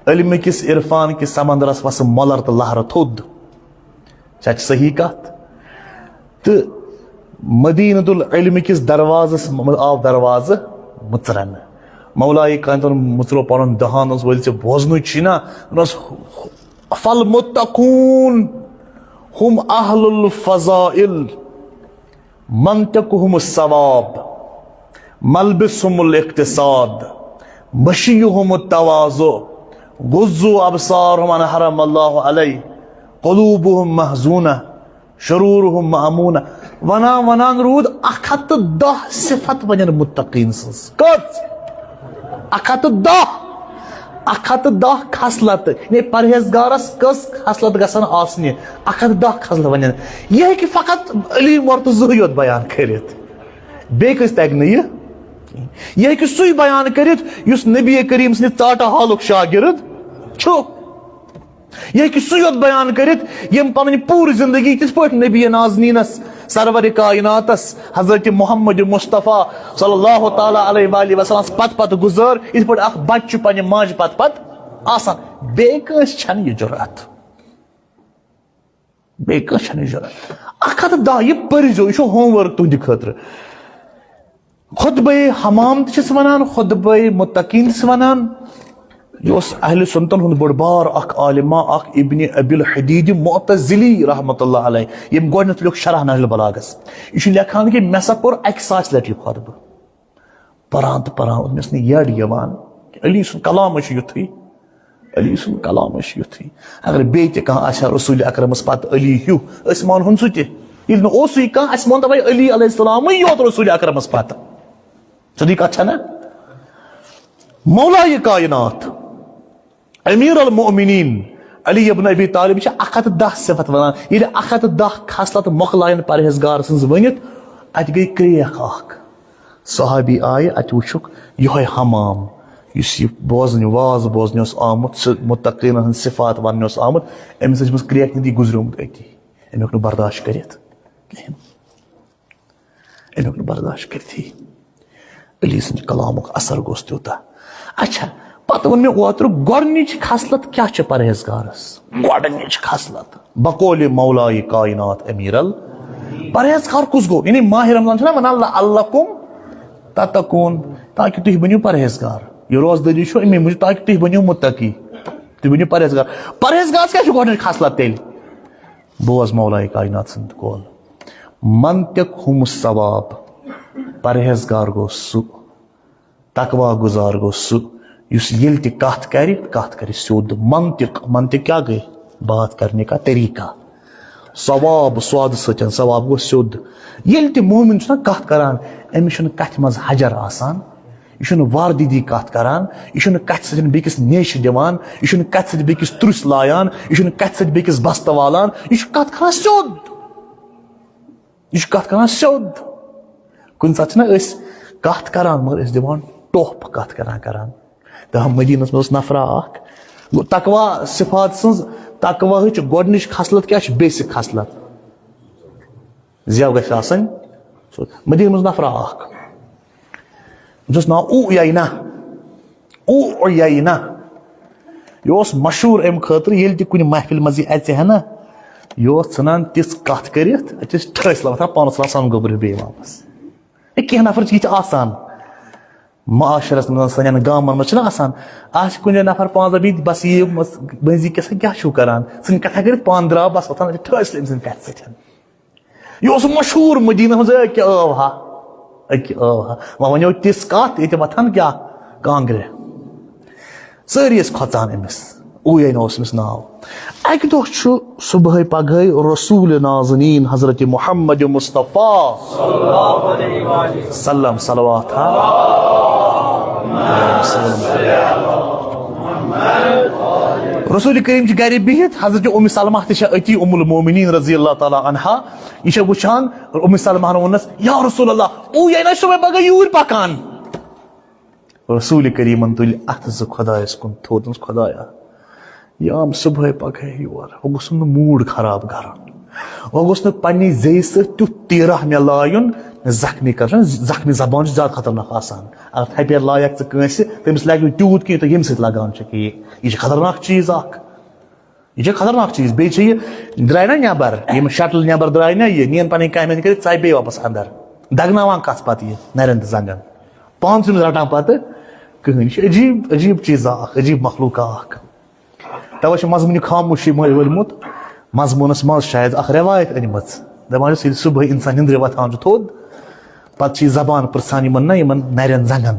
علمہٕ کِس عرفان کِس سمندرس وسہٕ مۄلر تہٕ لہرٕ تھوٚد. چھا صحیح کتھ؟ تہٕ مدیٖنۃ العلم کِس دروازس آو دروازٕ مٕژرنہٕ. مولایہِ کانٛتن مٕژروو پنُن دہان. اوس ؤلۍ ژےٚ بوزنُے چھُے نا، فالمتقون ہم اہل الفضائل منطقہم الثواب ملبسہم الاقتصاد مشیہم التواضع غضوا ابصارہم عن حرم اللہ علیہ قلوبہم محزونہ شرورہم مأمونہ. ونان روٗد 110 صفت ونن متقین سٕنٛز. کٔژ؟ 110. 110 خصلت یعنی پرہیزگارس کس خصلت گژھن آسنہِ 110 خصلت ونن یہ ہے کہ فقط علی مرتضی یوت بیان کرت بیٚیہِ کٲنٛسہِ تگہِ نہٕ یہ ہے کہ سُے بیان کرت یُس نبی کریم سٕنٛدِ ژاٹہٕ حالُک شاگرد چھُ یہ ہے کہ سُے یوت بیان کرت یم پنٕنۍ پوٗرٕ زندگی تِتھ پٲٹھۍ نبی نازنینس سرور کائناتس حضرت محمد مصطفیٰ صلی اللہ تعالیٰ علیہ وآلہ وسلم پتہ گزار یتھ پٲٹھۍ اکھ بچہ چھُ پننہِ ماجہِ پتہٕ آسان بیٚیہِ کٲنٛسہِ چھنہٕ یہِ جُرأت بیٚیہِ کٲنٛسہِ چھنہٕ یہِ جُرأت 110 یہ پٔرزیو یہ چھُ ہوم ورک تُہنٛدِ خٲطرٕ خطبہ حمام تہِ چھِس ونان خطبہ متقین چھِس ونان یہ اہل سنتن ہند بڑ بار اخ عالمہ اخ ابن ابی الحدید معتزلی رحمۃ اللہ علیہ یم گۄڈنیتھ لیوکھ شرح نہج البلاغس یہ لیکھان کہ مےٚ سا پوٚر 100 لٹہِ یہ خطبہ پران تو پران مےٚ ٲس نہٕ یڈ یِوان علی سُنٛد کلام چھُ یُتھُے علی سُنٛد کلام چھُ یُتھُے اگر بیٚیہِ تہِ کانٛہہ آسہِ ہا رسول اکرمس پتہٕ علی ہیوٗ أسۍ مانہون سُہ تہِ ییٚلہِ نہٕ اوسُے کانٛہہ اَسہِ مون دپے علی علیہ السلامٕے یوت رسول اکرمس پتہٕ سیٚودٕے کتھ چھنا مولایہِ کائنات امیر المؤمنین علی ابن ابی طالب 110 صفت ونان ییٚلہِ 110 خصلت مۄکلایَن پرہیزگار سٕنٛز ؤنِتھ اتہِ گٔے کرٛیکھ اکھ صحابی آیہِ اتہِ وٕچھُکھ یِہوے حمام یُس یہِ بوزنہِ واز بوزنہِ اوس آمُت سُہ متقیٖنن ہٕنٛز صفات وننہِ اوس آمُت أمِس ٲسمٕژ کرٛیکھ نِدی گُزریومُت أتی أمۍ ہیوٚک نہٕ برداشت کٔرِتھ کِہیٖنۍ أمۍ ہیوٚک نہٕ برداشت کٔرتھٕے علی سٕنٛدِ کلامُک اثر گوٚس تیوٗتاہ اچھا پتہٕ ووٚن مےٚ اوترٕ گۄڈنِچ خصلت کیاہ چھِ پرہیزگارس گۄڈنِچ خصلت بقولِ مولایہِ کائنات امیر ال پرہیزگار کُس گوٚو یعنی ماہِ رمضان چھُنہ ونان لعلکم تتقوٗن تاکہِ تُہۍ بٔنِو پرہیزگار یہ روزدٲری چھُ امی موٗجوٗب تاکہِ تُہۍ بٔنِو مُتقی تُہۍ بٔنِو پرہیزگار پرہیزگارس کیاہ چھُ گۄڈنِچ خصلت تیٚلہِ بوز مولایہِ کائنات سُنٛد قول منطق ہُم ثواب پرہیزگار گوٚو سُہ تقوا گزار گوٚو سُہ یُس ییٚلہِ تہِ کتھ کرِ سیوٚد منطق کیا گٔے بات کرنے کا طریقہ ثواب سوادٕ سۭتۍ ثواب گوٚو سیوٚد ییٚلہِ تہِ مومن چھُنہ کتھ کران أمِس چھُنہٕ کتھِ منٛز حجر آسان یہ چھُنہٕ واردِدی کتھ کران یہ چھُنہٕ کتھِ سۭتۍ بیٚکِس نیشہِ دِوان یہ چھُنہٕ کتھِ سۭتۍ بیٚکِس ترُس لایان یہ چھُنہٕ کتھِ سۭتۍ بیٚکِس بستہٕ والان یہ چھُ کتھ کران سیوٚد یہ چھُ کتھ کران سیوٚد کُنہِ ساتہٕ چھِنہ أسۍ کتھ کران مگر أسۍ دِوان ٹوپھ کتھ کران دپان مدیٖنس منٛز اوس نفرا اکھ گوٚو تقوا صفات سٕنٛز تقواہٕچ گۄڈنِچ خصلت کیاہ چھِ بیسِک خصلت زیو گژھِ آسٕنۍ مدیٖنس منٛز نفرا اکھ أمِس اوس ناو اوٗیینا یہِ اوس مشہوٗر امہِ خٲطرٕ ییٚلہِ تہِ کُنہِ محفِل منٛز یہِ اژِ ہا نہ یہِ اوس ژھٕنان تِژھ کتھ کٔرِتھ اتہِ ٲسۍ ٹھٲسۍ وۄتھان پانس ژھٕنان سۄنہٕ گوٚبرِتھ بیٚیہِ واپس کینٛہہ نفر چھِ یِتھۍ آسان معاشرس منٛز سانٮ۪ن گامن منٛز چھِنہ آسان آسہِ کُنہِ جایہِ نفر 5 دۄہ بِہِتھ بس یہِ بٔنزی کیٛاہ کیاہ چھُو کران ژھٕنۍ کتھا کٔرِتھ پانہٕ درٛاو بس وۄتھان ٹھٲسۍ أمۍ سٕنٛدِ کتھِ سۭتۍ یہِ اوس مشہوٗر مدیٖنس منٛز أکہِ ٲو ہا وۄنۍ ؤنِو تِژھ کتھ ییٚتہِ وۄتھان کیاہ کانٛگرِ سٲری ٲسۍ کھۄژان أمِس اوٗیینا اوس أمِس ناو اکہِ دۄہ چھُ صبحٲے پگہٲے رسوٗلِ نازنیٖن حضرت محمد مصطفیٰ سلم صلوات رسول کریم چھِ گرِ بِہِتھ حضرت ام سلمہ تہِ چھےٚ أتی ام المومنین رضی اللہ تعالیٰ عنہا یہِ چھےٚ وٕچھان ام سلمہن ووٚننس یا رسول اللہ اوٗیینا چھُ وۄنۍ پگہہ یوٗرۍ پکان رسول کریٖمن تُلۍ اتھٕ زٕ خۄدایس کُن تھوٚد دوٚپنس خۄدایا یہِ آم صبحٲے پگہٲے یور وۄنۍ گوٚژھُم نہٕ موٗڈ خراب کرُن وۄنۍ گوٚژھ نہٕ پننہِ زیٚیہِ سۭتۍ تیُتھ تیٖرہ مےٚ لایُن زخمی کرُن زخمی زبان چھِ زیادٕ خطرناک آسان اگر تھپٮ۪ر لایکھ ژٕ کٲنٛسہِ تٔمِس لگہِ نہٕ تیوٗت کینٛہہ یوٗتاہ ییٚمہِ سۭتۍ لگان چھُ یہِ چھِ خطرناک چیٖز اکھ یہِ چھِ خطرناک چیٖز بیٚیہِ چھِ یہِ درٛاے نہ نٮ۪بر یِم شٹل نٮ۪بر درٛاے نہ یہِ نِیَن پنٕنۍ کامہِ کٔرِتھ ژاے بیٚیہِ واپس انٛدر دگناوان کتھ پتہٕ یہِ نرٮ۪ن تہٕ زنٛگن پانہٕ چھُنہٕ رٹان پتہٕ کٕہٕنۍ یہِ چھُ عجیٖب عجیٖب چیٖزا اکھ عجیٖب مخلوٗقا اکھ توے چھُ مضموٗنہِ خاموشی وٲلمُت مضموٗنس منٛز شاید اکھ رٮ۪وایت أنمٕژ دپان چھُس ییٚلہِ صبحٲے انسان نِندرِ وۄتھان چھُ تھوٚد پتہٕ چھِ یہِ زبان پرژھان یِمن نہ یِمن نرٮ۪ن زنٛگن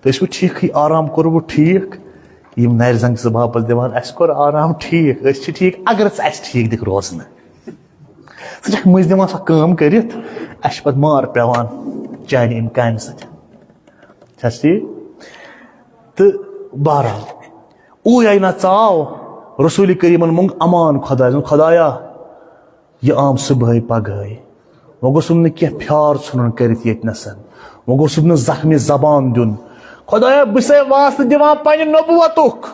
تُہۍ ٲسوٕ ٹھیٖکھٕے آرام کوٚروٕ ٹھیٖک یِم نرِ زنٛگہِ زٕ باپتھ دِوان اسہِ کوٚر آرام ٹھیٖک أسۍ چھِ ٹھیٖک اگر ژٕ اسہِ ٹھیٖک دِکھ روزنہٕ ژٕ چھکھ مٔنٛزۍ دِوان سۄ کٲم کٔرِتھ اسہِ چھِ پتہٕ مار پیٚوان چانہِ امہِ کامہِ سۭتۍ چھس ٹھیٖک تہٕ بہرحال اوے نا ژاو رسول کریمن مونگ امان خدایا یہ آم صبح پگہ وہ گوسم نہ کینٛہہ پھیار ژھنن کٔرِتھ ییٚتنَسن وہ گوسم نہ زخمی زبان دیُن خدایا بہٕ چھسے واسطہٕ دِوان پننہِ نبوتُک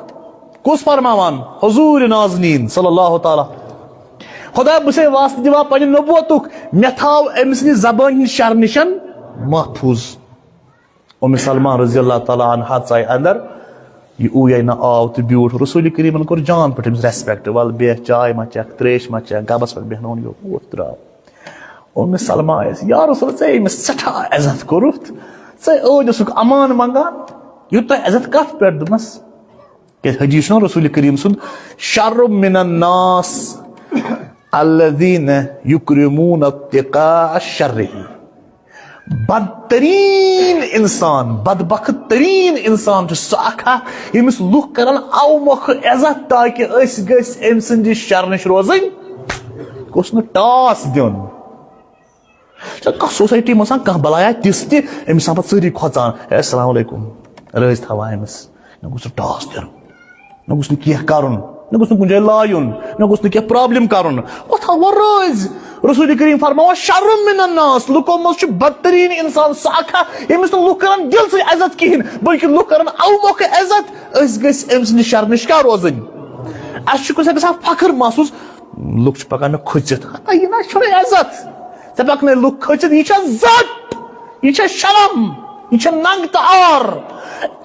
کُس فرماوان حضور نازنین صلی اللہ تعالیٰ خدایا بہٕ چھسے واسطہٕ دِوان پننہِ نبوتُک مےٚ تھاو أمۍ سٕنٛدِ زبانہِ ہِنٛدِ شر نِشن محفوظ ام سلمان رضی اللہ تعالیٰ عنہ ژاے اندر یہ اوے نا آو تو بیوٹھ رسول کریمن کوٚر جان پٲٹھۍ أمِس ریسپیکٹ ول بیٚہہ چاے ما چکھ تریش ما چکھ گبس پٮ۪ٹھ بیٚہناوُن یہِ ووت درٛاو ام سلمان آیس یا رسول ژےٚ أمِس سٮ۪ٹھاہ عزت کوٚرُتھ ژےٚ ٲدۍ اوسُکھ امان منگان یوٗتاہ عزت کتھ پٮ۪ٹھ دوٚپمس کیٛازِ حدیث چھُنہ رسول کریم سُنٛد شر من الناس الذین یکرمون اتقاء شرہ بدترین انسان بدبخت ترین انسان سہ اکھا یمس لُکھ کرن او مۄکھٕ عزت تاکہ أسۍ گٔژھۍ أمۍ سٕنٛدِ شر نِش روزٕنۍ گوٚژھ نہٕ ٹاس دیُن کانٛہہ سوسایٹی منٛز کانٛہہ بلایا تِژھ تہِ أمِس آسان پتہٕ سٲری کھۄژان ہے السلام علیکم رٲزۍ تھاوان أمِس نہ گوٚژھ نہٕ ٹاس دیُن نہ گوٚژھ نہٕ کینٛہہ کرُن نہ گوٚژھ نہٕ کُنہِ جایہِ لایُن نہ گوٚژھ نہٕ کینٛہہ پرابلم کرُن وہ تھاوو رٲزۍ رسول کریم فرماوان شر من الناس لُکو منٛز چھُ بدترین انسان سُہ اکھا ییٚمِس نہٕ لُکھ کرن دل سۭتۍ عزت کہیٖنۍ بلکہِ لُکھ کرن او مۄکھٕ عزت أسۍ گٔژھۍ أمۍ سٕنٛدِ شر نِش کیٛاہ روزٕنۍ اسہِ چھُ کُنہِ ساتہٕ گژھان فخر محسوٗس لُکھ چھِ پکان مےٚ کھٔژِتھ یہِ نہ چھُنہٕ عزت ژےٚ پکنٲے لُکھ کھٔژِتھ یہِ چھا زٹ یہِ چھا شرم یہِ چھا ننٛگ تہٕ عار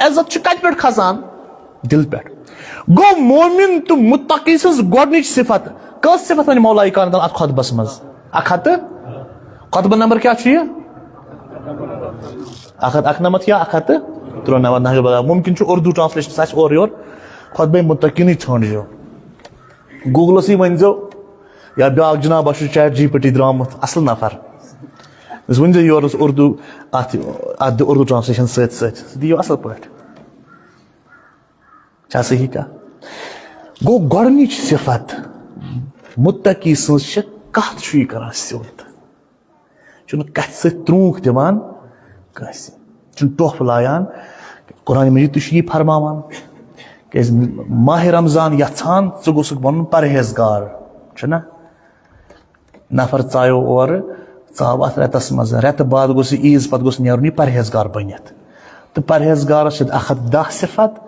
عزت چھُ کتہِ پٮ۪ٹھ کھسان دل پٮ۪ٹھ گوٚو مومن تہٕ متقی سٕنٛز گۄڈنِچ صفت کٔژ صفت ونہِ مولا کان اتھ خۄطبس منٛز 100 خۄطبہٕ نمبر کیٛاہ چھُ یہِ 191 یا 193 ممکن چھُ اردو ٹرانسلیشن آسہِ اورٕ یورٕ خۄطبے متقیٖنٕے ژھٲنٛڈزیو گوٗگلسٕے ؤنۍزیو یا بیٛاکھ جناب چھُ چیٹ جی پی ٹی درٛامُت اصل نفر ؤنۍزیو یورٕ اردو اتھ دِ اردو ٹرانسلیشن سۭتۍ سۭتۍ سُہ دِیو اصل پٲٹھۍ چھا صحیح کتھ گوٚو گۄڈنِچ صفت متقی سٕنٛز چھِ کتھ چھُ یہِ کران سیوٚد چھُنہٕ کتھِ سۭتۍ ترٛوٗنٛکھ دِوان کٲنٛسہِ چھُنہٕ ٹۄپھ لایان قرآن مجیٖد تہِ چھُ یی فرماوان کیٛازِ ماہِ رمضان یژھان ژٕ گوٚژھُکھ بنُن پرہیزگار چھُنہ نفر ژایو اورٕ ژاو اتھ رٮ۪تس منٛز رٮ۪تہٕ بعد گوٚژھ یہِ عیٖز پتہٕ گوٚژھ نیرُن یہِ پرہیزگار بٔنِتھ تہٕ پرہیزگارس چھِ 110 صفت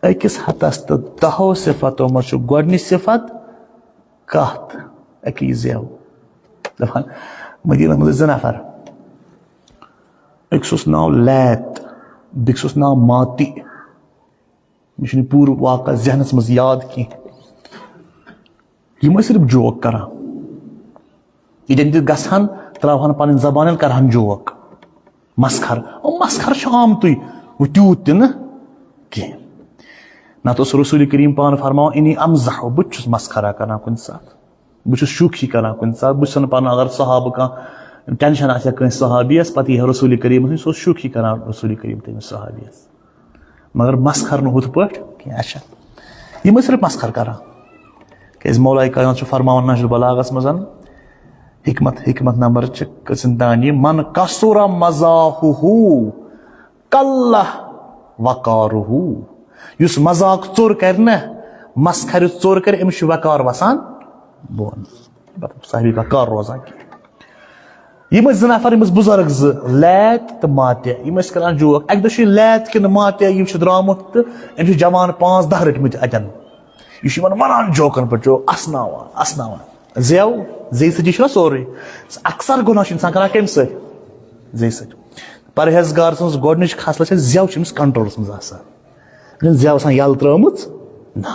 أکِس 100 تہٕ 10 صفتو منٛز چھُ گۄڈنِچ صفت کتھ اکی زیو دپان مدینس منٛز ٲسۍ 2 نفر أکِس اوس ناو لیت بیٚکِس اوس ناو ماتی مےٚ چھُنہٕ پوٗرٕ واقعہ ذہنس منٛز یاد کینٛہہ یِم ٲسۍ صرف جوک کران ییٚتٮ۪ن تہِ گژھہن تراوہن پنٕنۍ زبان کرہن جوک مسخر مسخر چھُ آمتُے وۄنۍ تیوٗت تہِ نہٕ کینٛہہ نتہٕ اوس رسول کریم پانہٕ فرماوان انی امزح بہٕ تہِ چھُس مسخرا کران کُنہِ ساتہٕ بہٕ چھُس شوخی کران کُنہِ ساتہٕ بہٕ چھُس نہٕ پنُن اگر صحابہٕ کانٛہہ ٹینشن آسہِ ہا کٲنٛسہِ صحابیس پتہٕ یی ہا رسول کریٖم سُہ اوس شوخی کران رسول کریم تٔمِس صحابیس مگر مسخر نہٕ ہُتھ پٲٹھۍ کینٛہہ اچھا یِم ٲسۍ صرف مسخر کران کیٛازِ مولا کائنات چھُ فرماوان نہجُ البلاغس منٛز حکمت نمبر چھِ کٔژن تام یہِ من کثُر مزاحُہ قلہ وقارُہ یُس مذاق ژوٚر کرِ نہ مسخرِ ژوٚر کرِ أمِس چھُ وقار وسان بۄن صاحبِ وقار روزان کینٛہہ یِم ٲسۍ 2 نفر یِم ٲسۍ بُزرگ 2 لیت تہٕ ماتیا یِم ٲسۍ کران جوک اکہِ دۄہ چھُ یہِ لیت کِنہٕ ماتیا یِم چھُ درٛامُت تہٕ أمۍ چھُ جوان 5-10 رٔٹمٕتۍ اتٮ۪ن یہِ چھُ یِمن ونان جوکن پٲٹھۍ جوک اسناوان زیو زیٚیہِ سۭتی چھُنہ سورُے اکثر گۄناہ چھُ انسان کران کمہِ سۭتۍ زیٚیہِ سۭتۍ پرہیزگار سٕنٛز گۄڈنِچ خاصلت چھِ زیو چھِ أمِس کنٹرولس منٛز آسان زیو آسان یلہٕ ترٲمٕژ نہ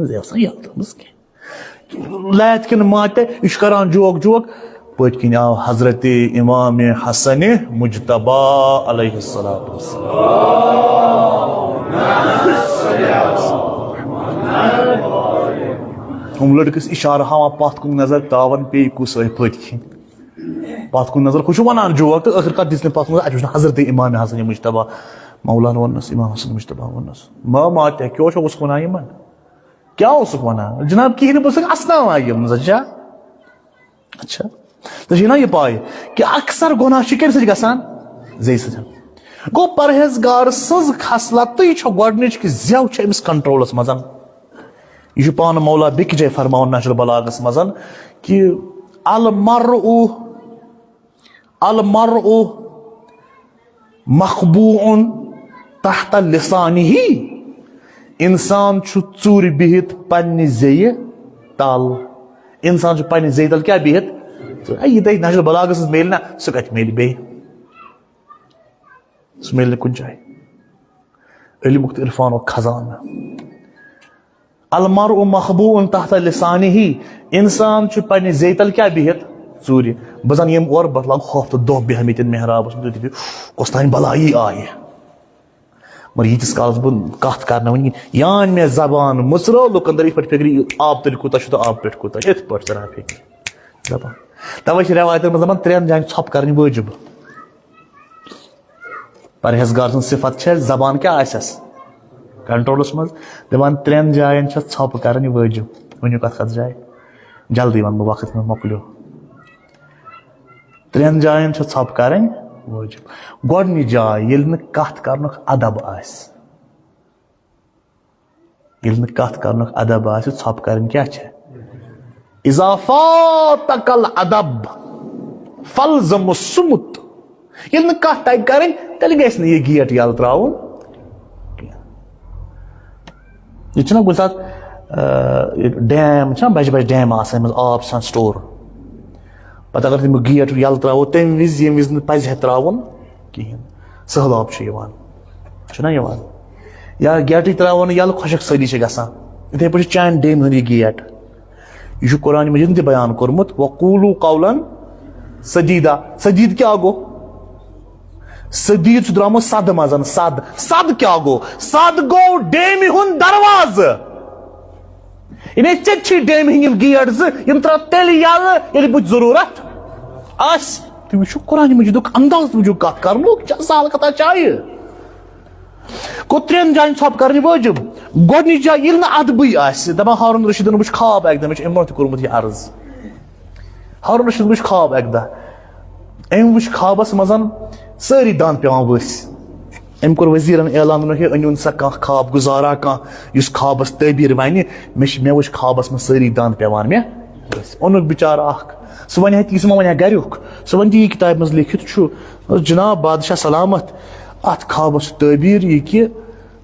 زیو آسان یلہٕ ترٲمٕژ کینٛہہ لیت کِنہٕ ماتیا یہِ چھُ کران جوک پٔتۍ کِنۍ آو حضرت امام حسن مجتبہ علیہ الصلاۃ والسلام ہُم لڑکس اشارٕ ہاوان پتھ کُن نظر تاون پیٚیہِ کُس آیہِ پٔتۍ کِنۍ پتھ کُن نظر ہُہ چھُ ونان جوک تہٕ ٲخٕر کار دِژ نہٕ پتھ کُن اتہِ وٕچھ حضرت امام حسن مجتبہ مولانا ووٚننس امام حسن مجتبہ ووٚننس ماتیا کیٛاہ اوسُکھ ونان یِمن کیٛاہ اوسُکھ ونان جناب کِہیٖنۍ نہٕ بہٕ اوسُکھ اسناوان یِم اچھا ژےٚ چھے نا یہِ پاے کہِ اکثر گۄناہ چھِ کمہِ سۭتۍ گژھان زیٚیہِ سۭتۍ گو پرہیزگار سز خصلت یہ گۄڈنِچ کہ زیو امس کنٹرولس مز یہ پان مولا بیٚکہِ جایہِ فرماون نہج البلاغس مز کہ المرء مخبوء تحت لسانہ انسان ژوٗرِ بِہِتھ پننہِ زیٚیہِ تل انسان پننہِ زیٚیہِ تل کیٛاہ بِہِتھ یہ دے نہج البلاغس میلہِ نا سُہ کتہِ میلہِ بیٚیہِ سُہ میلہِ نہٕ کُنہِ جایہِ علمُک تہٕ عرفانُک خزانہٕ المرء مخبوء تحت لسانہ انسان پننہِ زیٚیہِ تل کیٛاہ بِہِتھ ژوٗرِ بہٕ زن یِم اورٕ بہٕ لاگہٕ ہفتہٕ دۄہ بیٚہمٕتۍ محرابس منٛز تُہۍ دٔپِو کۄس تانۍ بلایی آیہِ مگر ییٖتِس کالس بہٕ کتھ کرنہٕ وۄنۍ یان مےٚ زبان مٕژرٲو لُکن در یِتھ پٲٹھۍ فِکرِ آب تُلہِ کوٗتاہ چھُ تہٕ آب پٮ۪ٹھ کوٗتاہ چھُ یِتھ پٲٹھۍ تران فِکرِ زبان توے چھِ رٮ۪وایتن منٛز دپان 3 جاین ژھۄپہٕ کرٕنۍ وٲجِب پرہیزگار سٕنٛز صفت چھِ زبان کیٛاہ آسٮ۪س کنٹرولس منٛز دپان 3 جاین چھِ ژھۄپہٕ کرٕنۍ وٲجِب ؤنِو کتھ جایہِ جلدی ونہٕ بہٕ وقت مےٚ مۄکلیو 3 جاین چھِ ژھۄپہٕ کرٕنۍ وٲجِب گۄڈنِچ جاے ییٚلہِ نہٕ کتھ کرنُک ادب آسہِ ییٚلہِ نہٕ کتھ کرنُک ادب آسہِ ژھۄپہٕ کرٕنۍ کیٛاہ چھِ اذا فاتك الادب فالزم الصمت ییٚلہِ نہٕ کتھ تگہِ کرٕنۍ تیٚلہِ گژھِ نہٕ یہِ گیٹ یلہٕ تراوُن یہ چھُنہ کُنہِ ساتہٕ ڈیم چھُنہ بجہِ بجہِ ڈیم آسان یِم آب چھُ آسان سٹور پتہٕ اگر تِم گیٹ یلہٕ تراوو تمہِ وِزِ ییٚمہِ وِزِ نہٕ پزِ ہے تراوُن کہیٖنۍ سہلاب چھُ یِوان چھُنہ یِوان یا گیٹٕے تراوو نہٕ یلہٕ خۄشک سٲلی چھِ گژھان یِتھے پٲٹھۍ چھُ چانہِ ڈیمہِ ہُنٛد یہِ گیٹ یہ قرآن مجید تہِ بیان کوٚرمُت وقولوا قولا سدیدا سدید کیٛاہ گوٚو سدید چھُ درٛامُت سد منٛز سد کیٛاہ گوٚو سد گوٚو ڈیمہِ ہُنٛد دروازٕ یعنی ژےٚ چھِ ڈیمہِ ہٕنٛدۍ یِم گیٹ زٕ یِم ترٛاو تیٚلہِ یلہٕ ییٚلہِ بُتھِ ضروٗرت آسہِ تُہۍ وٕچھِو قرآن مجیدُک انداز تُہۍ وٕچھِو کتھ کرنُک چھا سہل کتھا چایہِ گوٚو 3 جاین ژھۄپہٕ کرٕنۍ وٲجِب گۄڈنِچ جاے ییٚلہِ نہٕ ادبٕے آسہِ دپان ہارون رشیٖدن وٕچھ خواب اکہِ دۄہ مےٚ چھُ امہِ برونٛہہ تہِ کوٚرمُت یہِ عرض ہارون رشیٖدن وٕچھ خواب اکہِ دۄہ أمۍ وٕچھ خوابس منٛز سٲری دند پیوان ؤسۍ أمۍ کوٚر وزیٖرن اعلان دوٚپُن ہے أنِوُن سا کانٛہہ خواب گُزارا کانٛہہ یُس خوابس تعبیٖر ونہِ مےٚ وٕچھ خوابس منٛز سٲری دند پیوان مےٚ ؤسۍ اوٚنُکھ بِچارٕ اکھ سُہ ونہِ ہا تی سُہ ما ونہِ ہا گریُک سُہ ونہِ تی کِتابہِ منٛز لیکھِتھ چھُ جناب بادشاہ سلامت اتھ خوابس چھُ تعبیٖر یہِ کہِ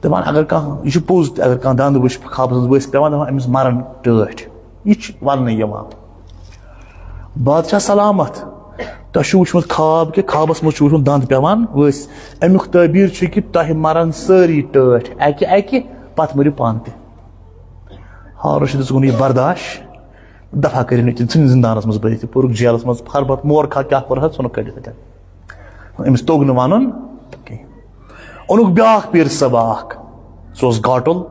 دپان اگر کانٛہہ یہِ چھُ پوٚز تہِ اگر کانٛہہ دند وٕچھِ خوابس منٛز ؤسۍ پیوان دپان أمِس مرن ٹٲٹھۍ یہِ چھُ وننہٕ یِوان بادشاہ سلامت تۄہہِ چھُو وٕچھمُت خواب کہِ خوابس منٛز چھُ وٕچھمُت دند پیوان ؤسۍ امیُک تعبیٖر چھُ کہِ تۄہہِ مرن سٲری ٹٲٹھۍ اکہِ پتہٕ مٔرِو پانہٕ تہِ ہارون رشیٖدس گوٚو نہٕ یہِ برداش دفا کٔرِو نہٕ تِم ژھٕنِن زندانس منٛز بٔرِتھ پوٚرُکھ جیلس منٛز فربت مورکھا کیٛاہ کوٚرہا ژھُنُکھ کٔڑِتھ اتٮ۪ن أمِس توٚگ نہٕ ونُن کینٛہہ اوٚنُکھ بیٛاکھ پیٖر صٲبا اکھ سُہ اوس گاٹُل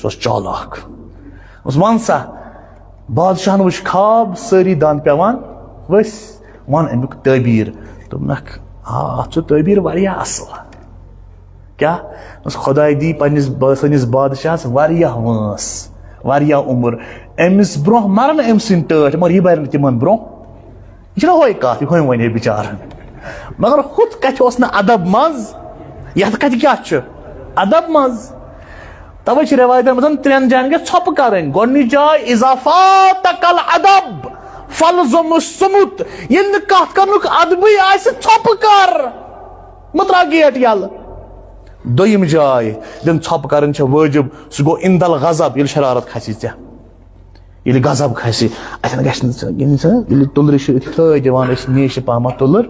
سُہ اوس چالاک دوٚپُس ون سا بادشاہن وٕچھ خواب سٲری دند پیوان ؤسۍ ون امیُک تعبیٖر دوٚپنکھ اتھ چھُ تعبیٖر واریاہ اصل کیٛاہ دوٚپُس خۄداے دی پننِس سٲنِس بادشاہس واریاہ وٲنٛس واریاہ عُمر أمِس برونٛہہ مرن أمۍ سٕنٛدۍ ٹٲٹھۍ مگر یہِ بَرِ نہٕ تِمن برونٛہہ یہِ چھُنہ ہۄے کتھ یہِ ہُمۍ ونے بِچارن مگر ہُتھ کتھِ اوس نہٕ ادب منٛز یتھ کتھِ کیٛاہ چھُ ادب منٛز توے چھِ رٮ۪وایتن منٛز 3 جاین گژھِ ژھۄپہٕ کرٕنۍ گۄڈنِچ جاے اذا فاتك الادب فالزم الصمت ییٚلہِ نہٕ کتھ کرنُک ادبٕے آسہِ ژھۄپہٕ کر مہ تراو گیٹ یلہٕ دوٚیِم جاے ییٚلہِ ژھۄپہٕ کرٕنۍ چھےٚ وٲجِب سُہ گوٚو اِندل غضب ییٚلہِ شرارت کھسہِ ژےٚ ییٚلہِ غضب کھسہِ اتٮ۪ن گژھِ نہٕ ییٚلہِ تُلرِ چھِ تھٲے دِوان أسۍ میٖشہِ پہمتھ تُلر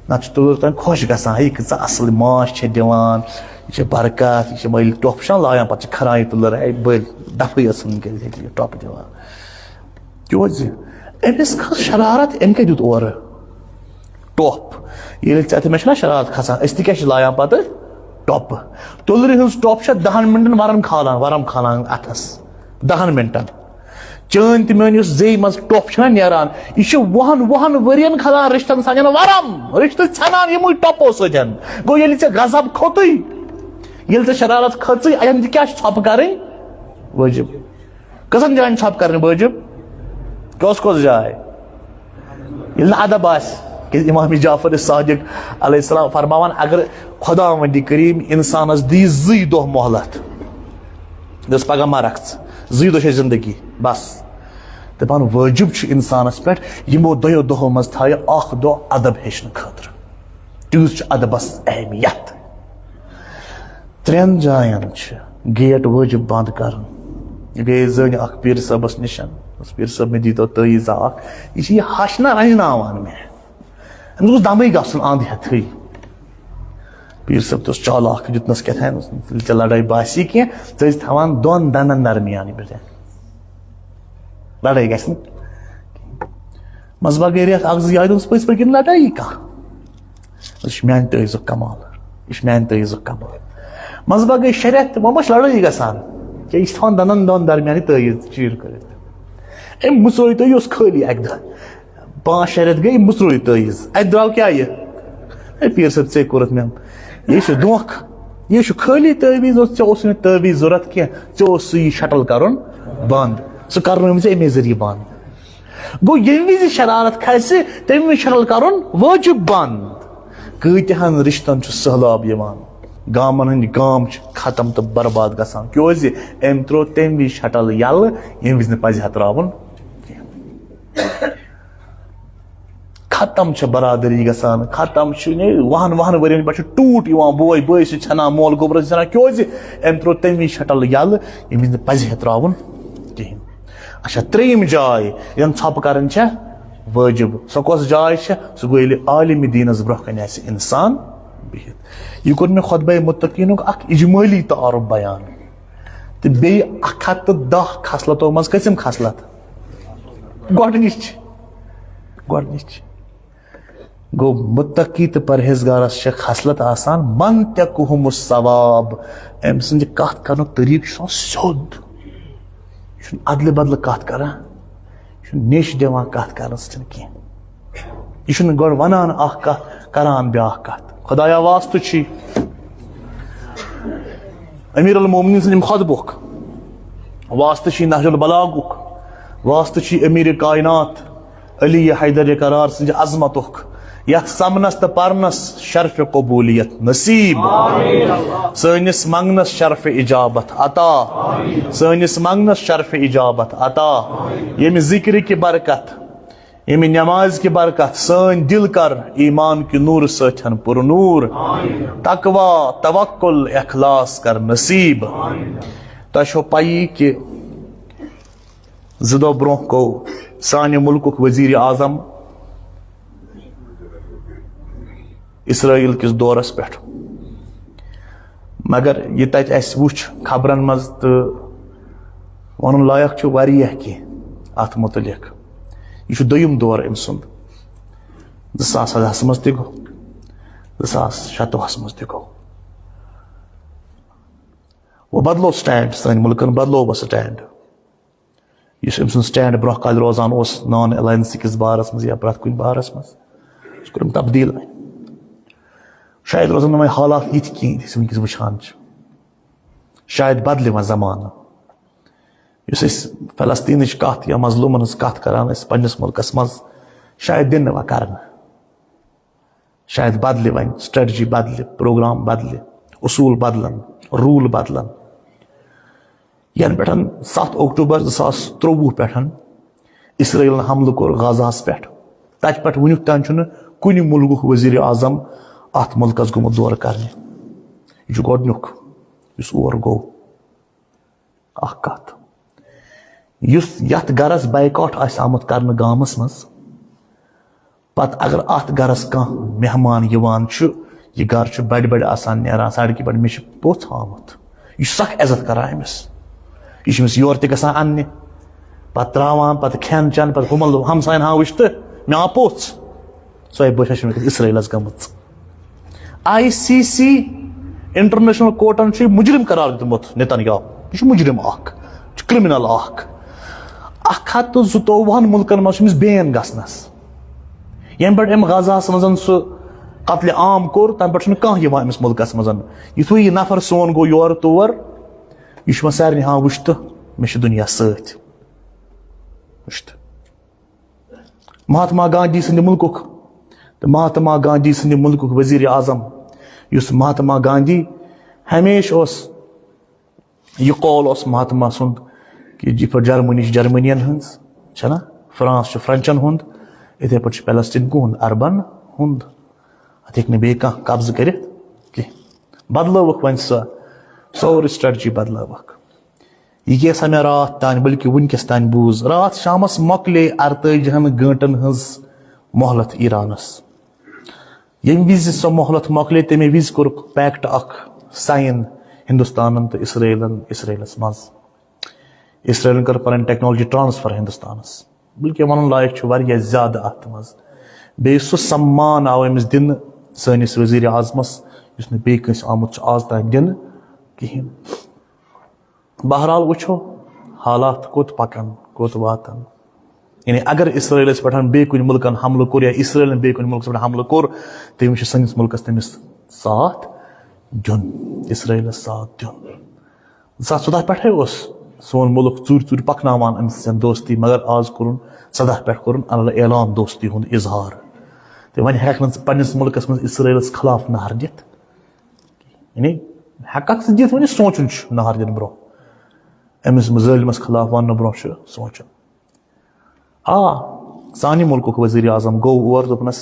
نتہٕ چھُ تُلر تانۍ خۄش گژھان ہے کۭژاہ اصل ماچھ چھےٚ دِوان یہِ چھِ برکت یہِ چھِ مٔلۍ ٹۄپھ چھےٚ لاگان پتہٕ چھِ کھران یہِ تُلر ہے بٔلۍ دفٕے ٲسٕن کٔرِتھ یہِ ٹۄپہٕ دِوان کیٛازِ أمِس کھٔژ شرارت أمۍ کیٛاہ دیُت اورٕ ٹۄپھ ییٚلہِ ژےٚ مےٚ چھُنہ شرارت کھسان أسۍ تہِ کیٛاہ چھِ لاگان پتہٕ ٹۄپہٕ تُلرِ ہٕنٛز ٹۄپھ چھےٚ 10 مِنٹن ورم کھالان اتھس 10 مِنٹن چٲنۍ تہِ میٲنۍ یُس زیٚیہِ منٛز ٹۄپھ چھےٚ نہ نیران یہِ چھِ وُہن ؤرین کھسان رِشتن سانٮ۪ن ورم رِشتہٕ ژھٮ۪نان یِموٕے ٹۄپو سۭتۍ گوٚو ییٚلہِ ژےٚ غضب کھوٚتُے ییٚلہِ ژےٚ شرارت کھٔژٕے اَتٮ۪ن تہِ کیٛاہ چھِ ژھۄپہٕ کرٕنۍ وٲجِب کٔژن جاین ژھۄپہٕ کرٕنۍ وٲجِب کۄس جاے ییٚلہِ نہٕ ادب آسہِ کہ امام جعفر صادق علیہ السلام فرماوان اگر خدا وندی کریم انسانس دی 2 دۄہ مہلت دس پگہ مرک 2 دۄہ زندگی بس دپان واجب چھ انسانس پہ یمو 2 دۄہو مز تھایہِ اکھ دۄہ ادب ہیچھنہٕ خاطر تیوٗت چھُ ادبس اہمیت 3 جاین چھ گیٹ واجب بند کرن گئی زن اخ پیر صٲبس نشن پیر صٲب مےٚ دیٖتو تٲیٖزا اکھ یہِ چھِ یہِ ہشنا رنجناوان مےٚ أمِس گوٚژھ دمٕے گژھُن اند ہیتھٕے پیر صٲب تہِ اوس چالاک دیُتنس کیٛاہ ژےٚ لڑٲے باسی کینٛہہ ژٕ ٲسۍ تھاوان 2 دندن درمیان لڑٲے گژھِ نہٕ منٛزٕ باگ گٔے رٮ۪تھ 1-2 یاد اوس پٔزۍ پٲٹھۍ لڑٲیی کانٛہہ یہِ چھُ میانہِ تٲیٖزُک کمال یہِ چھُ میانہِ تٲیٖزُک کمال منٛزٕ باگ گٔے 6 رٮ۪تھ تہٕ وۄنۍ ما چھِ لڑٲیی گژھان کیٛاہ یہِ چھِ تھاوان دندن 2 درمیان یہِ تٲیٖز چیٖر کٔرِتھ أمۍ مٕژروے تٲیٖز اوس خٲلی اکہِ دۄہ 5-6 رٮ۪تھ گٔے مٕژروے تٲیٖز اَتہِ درٛاو کیٛاہ یہِ پیٖر صٲب ژےٚ کوٚرُتھ مےٚ یہِ چھُ دھوکہٕ یہِ چھُ خٲلی تٲویٖز ژےٚ اوسُے نہٕ تٲویٖز ضوٚرتھ کینٛہہ ژےٚ اوسُے یہِ شٹل کرُن بنٛد سُہ کرنٲوٕم ژےٚ اَمے ذٔریعہٕ بنٛد گوٚو ییٚمہِ وِزِ شرارت کھسہِ تمہِ وِزِ شٹل کرُن واجب بنٛد کۭتِہن رشتن چھُ سہلاب یِوان گامن ہٕنٛدۍ گام چھِ ختم تہٕ برباد گژھان کیازِ أمۍ ترٛوو تمہِ وِزِ شٹل یلہٕ ییٚمہِ وِزِ نہٕ پزِ ہا تراوُن ختم چھِ برادری گژھان ختم چھُ 10 ؤرین پٮ۪ٹھ چھُ ٹوٗٹ یِوان بوے بٲیِس چھِ ژھٮ۪نان مول گوبرس ژھٮ۪نان کیازِ أمۍ ترٛوو تمہِ وِزِ شٹل یلہٕ ییٚمہِ وِزِ نہٕ پزِ ہا تراوُن کہیٖنۍ اچھا 3یم جاے یَن ژھۄپہٕ کرٕنۍ چھےٚ وٲجب سۄ کۄس جاے چھےٚ سُہ گوٚو ییٚلہِ عالمِ دیٖنس برونٛہہ کَنہِ آسہِ انسان بِہِتھ یہِ کوٚر مےٚ خۄطبہ مُتقیٖنُک اکھ اجمٲلی تعارُف بیان تہٕ بیٚیہِ 110 خصلتو منٛز کٔژِم خصلت گۄڈنِچ گوٚو مُتقی تہٕ پرہیزگارس چھےٚ خصلت آسان منطقُہُم الصواب أمۍ سٕنٛدِ کتھ کرنُک طریٖقہٕ چھُ آسان سیوٚد یہِ چھُنہٕ ادلہٕ بدلہٕ کتھ کران یہِ چھُنہٕ نیش دِوان کتھ کرنہٕ سۭتۍ کینٛہہ یہِ چھُنہٕ گۄڈٕ ونان اکھ کتھ کران بیاکھ کتھ خۄدایا واسطہٕ چھُے امیر المومنیٖن سٕنٛدِ خۄطبُک واسطہٕ چھُے نہج البلاغُک واسطہٕ چھُے امیر کائنات علی حیدر قرار سٕنٛدِ عظمتُک یتھ سمنس تہٕ پرنس شرفِ قبولیت نصیب سٲنِس منگنس شرفِ اجابت عطا سٲنِس منگنس شرفِ اجابت عطا ییٚمہِ ذِکرِ برکت ییٚمہِ نٮ۪مازِ کہِ برکت سٲنۍ دل کر ایمان کہِ نوٗرٕ سۭتۍ پُر نوٗر تقوا توکل اخلاص کر نصیب تۄہہِ چھو پیی کہِ 2 دۄہ برونٛہہ گوٚو سانہِ مُلکُک ؤزیٖرِ اعظم اسرائیل کِس دورس پٮ۪ٹھ مگر یہِ تتہِ اسہِ وٕچھ خبرن منٛز تہٕ ونُن لایق چھُ واریاہ کینٛہہ اتھ متعلق یہِ چھُ 2یم دور أمۍ سُنٛد 2010 منٛز تہِ گوٚو 2027 منٛز تہِ گوٚو وۄنۍ بدلو سٹینڈ سٲنۍ مُلکن بدلو وۄنۍ سٹینڈ یُس أمۍ سُنٛد سٹینڈ برونٛہہ کالہِ روزان اوس نان الاینس کِس بارس منٛز یا پرٛٮ۪تھ کُنہِ بارس منٛز سُہ کوٚر أمۍ تبدیٖل شاید روزن نہٕ وۄنۍ حالات یِتھۍ کِہیٖنۍ أسۍ وٕنکیٚس وٕچھان چھِ شاید بدلہِ وۄنۍ زمانہٕ یُس أسۍ فلسطیٖنٕچ کتھ یا مظلوٗمن ہٕنٛز کتھ کران ٲسۍ پننس مُلکس منٛز شاید دِنہٕ نہٕ وۄنۍ کرنہٕ شاید بدلہِ وۄنۍ سٹریٹجی بدلہِ پروگرام بدلہِ اصوٗل بدلن روٗل بدلن ینہٕ پٮ۪ٹھ 7 اکتوبر 2023 پٮ۪ٹھ اسرائیلن حملہٕ کوٚر غازاہس پٮ۪ٹھ تتہِ پٮ۪ٹھ وُنیُک تام چھُنہٕ کُنہِ مُلکُک ؤزیٖرِ اعظم اتھ مُلکس گوٚمُت دورٕ کرنہِ یہِ چھُ گۄڈنیُک یُس اور گوٚو اکھ کتھ یُس یتھ گرس بایکاٹ آسہِ آمُت کرنہٕ گامس منٛز پتہٕ اگر اتھ گرس کانٛہہ مہمان یِوان چھُ یہِ گرٕ چھُ بڑِ آسان نیران سڑکہِ پٮ۪ٹھ مےٚ چھُ پوٚژھ آمُت یہِ چھُ سخ عزت کران أمِس یہِ چھُ أمِس یورٕ تہِ گژھان اننہِ پتہٕ تراوان پتہٕ کھٮ۪ن چٮ۪ن پتہٕ ہُمل ہمساین ہاو وٕچھ تہٕ مےٚ آو پوٚژھ سۄے بٔچھا چھِ وٕنکیٚس اسرائیلس گٔمٕژ ICC انٹرنیشنل کورٹن چھُ مُجرم قرار دیُتمُت نیتنیاہو یہِ چھُ مُجرم اکھ یہِ چھُ کرمنل اکھ 122 مُلکن منٛز چھُ أمِس بین گژھنس ییٚمہِ پٮ۪ٹھ أمۍ غازاہس منٛز سُہ قتلِ عام کوٚر تمہِ پٮ۪ٹھ چھُنہٕ کانٛہہ یِوان أمِس مُلکس منٛز یِتھُے یہِ نفر سون گوٚو یورٕ تور یہِ چھُ وۄنۍ سارنٕے ہاو وٕچھ تہٕ مےٚ چھُ دُنیا سۭتۍ وٕچھ تہٕ مہاتما گاندھی سٕنٛدِ مُلکُک تو مہاتما گاندھی سند ملک وزیر اعظم اس مہاتما گاندھی ہمیشہ یہ قول اس مہاتما سند کہ جی پر جرمنی جرمنین ہنز چھنا فرانس فرنچن ہند اتھے پہ پیلسٹین کہند اربن ہند ات ہیک بی قبضہ کرت کی بدلوک ون سوری سٹریٹجی بدلوک یہ کیسا مے رات تان بلکہ ونکس تان بوز رات شامس مکلے 48 گھنٹن ہز مہلت ایرانس یم وز سو مہلت مکلے تمے وز کور پیکٹ اخ سائن ہندوستان تو اسرائیلس مز اسرائیلن کر پن ٹیکنالوجی ٹرانسفر ہندوستانس بلکہ ون لائق واریاہ زیادہ ات مز بی سہ سمان آو امس دن سنس وزیر اعظمس اس نے بی کنس آمت آز تین دن کہین بہرحال وچھو حالات کوت پکن کوت واتن یعنی اگر اسرائیلس پہ بی کن ملکن حملہ کور یا اسرائیلن بی کن ملکس پہ حملہ کور تمس سنس ملکس تمس ساتھ دین اسرائیلس ساتھ دین 2014 پہ سون ملک ژور ژور پکناوان امس دوستی مگر آز کورن 17 پہ کورن اعلان دوستی ہند اظہار تو ون ہیک پنس ملکس من اسرائیلس خلاف نہر دت یعنی ہیکک دت ون سوچن نہر دن برو امس ظالمس خلاف ون برو سوچن سانہ ملک وزیر اعظم گو اور دپنس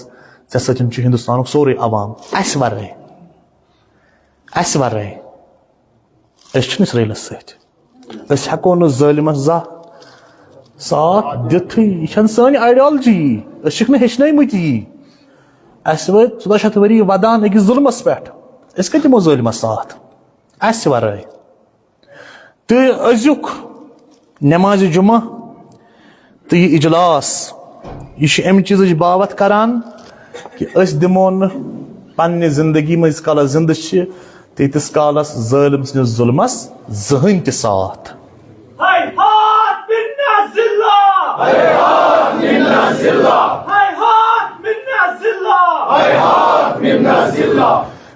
ژے سۭتۍ چھُ ہندوستانُک سورُے عوام اَسہِ ورٲے أسۍ چھِنہٕ اسرائیلس سۭتۍ أسۍ ہٮ۪کو نہٕ ظٲلمس زانٛہہ ساتھ دِتھٕے یہِ چھنہٕ سٲنۍ آیڈیالجی أسۍ چھِکھ نہٕ ہیٚچھنٲومٕتۍ یی اَسہِ وٲتۍ 1400 ؤری ودان أکِس ظُلمس پٮ۪ٹھ أسۍ کتہِ دِمو ظٲلمس ساتھ اَسہِ ورٲے تہٕ أزیُک نمازِ جمعہ تہٕ یہِ اجلاس یہ امہ چیزٕچ باوت کران کہ أسۍ دِمو نہٕ پننہِ زندگی منٛز ییٖتِس کالس زندٕ چھِ تیٖتِس کالس ظٲلم سٕنٛدِس ظُلمس زٕہٕنۍ تہِ ساتھ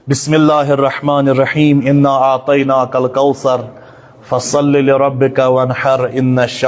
بسم اللہ الرحمن الرحیم انا اعطیناک الکوثر فصل لربک وانحر ان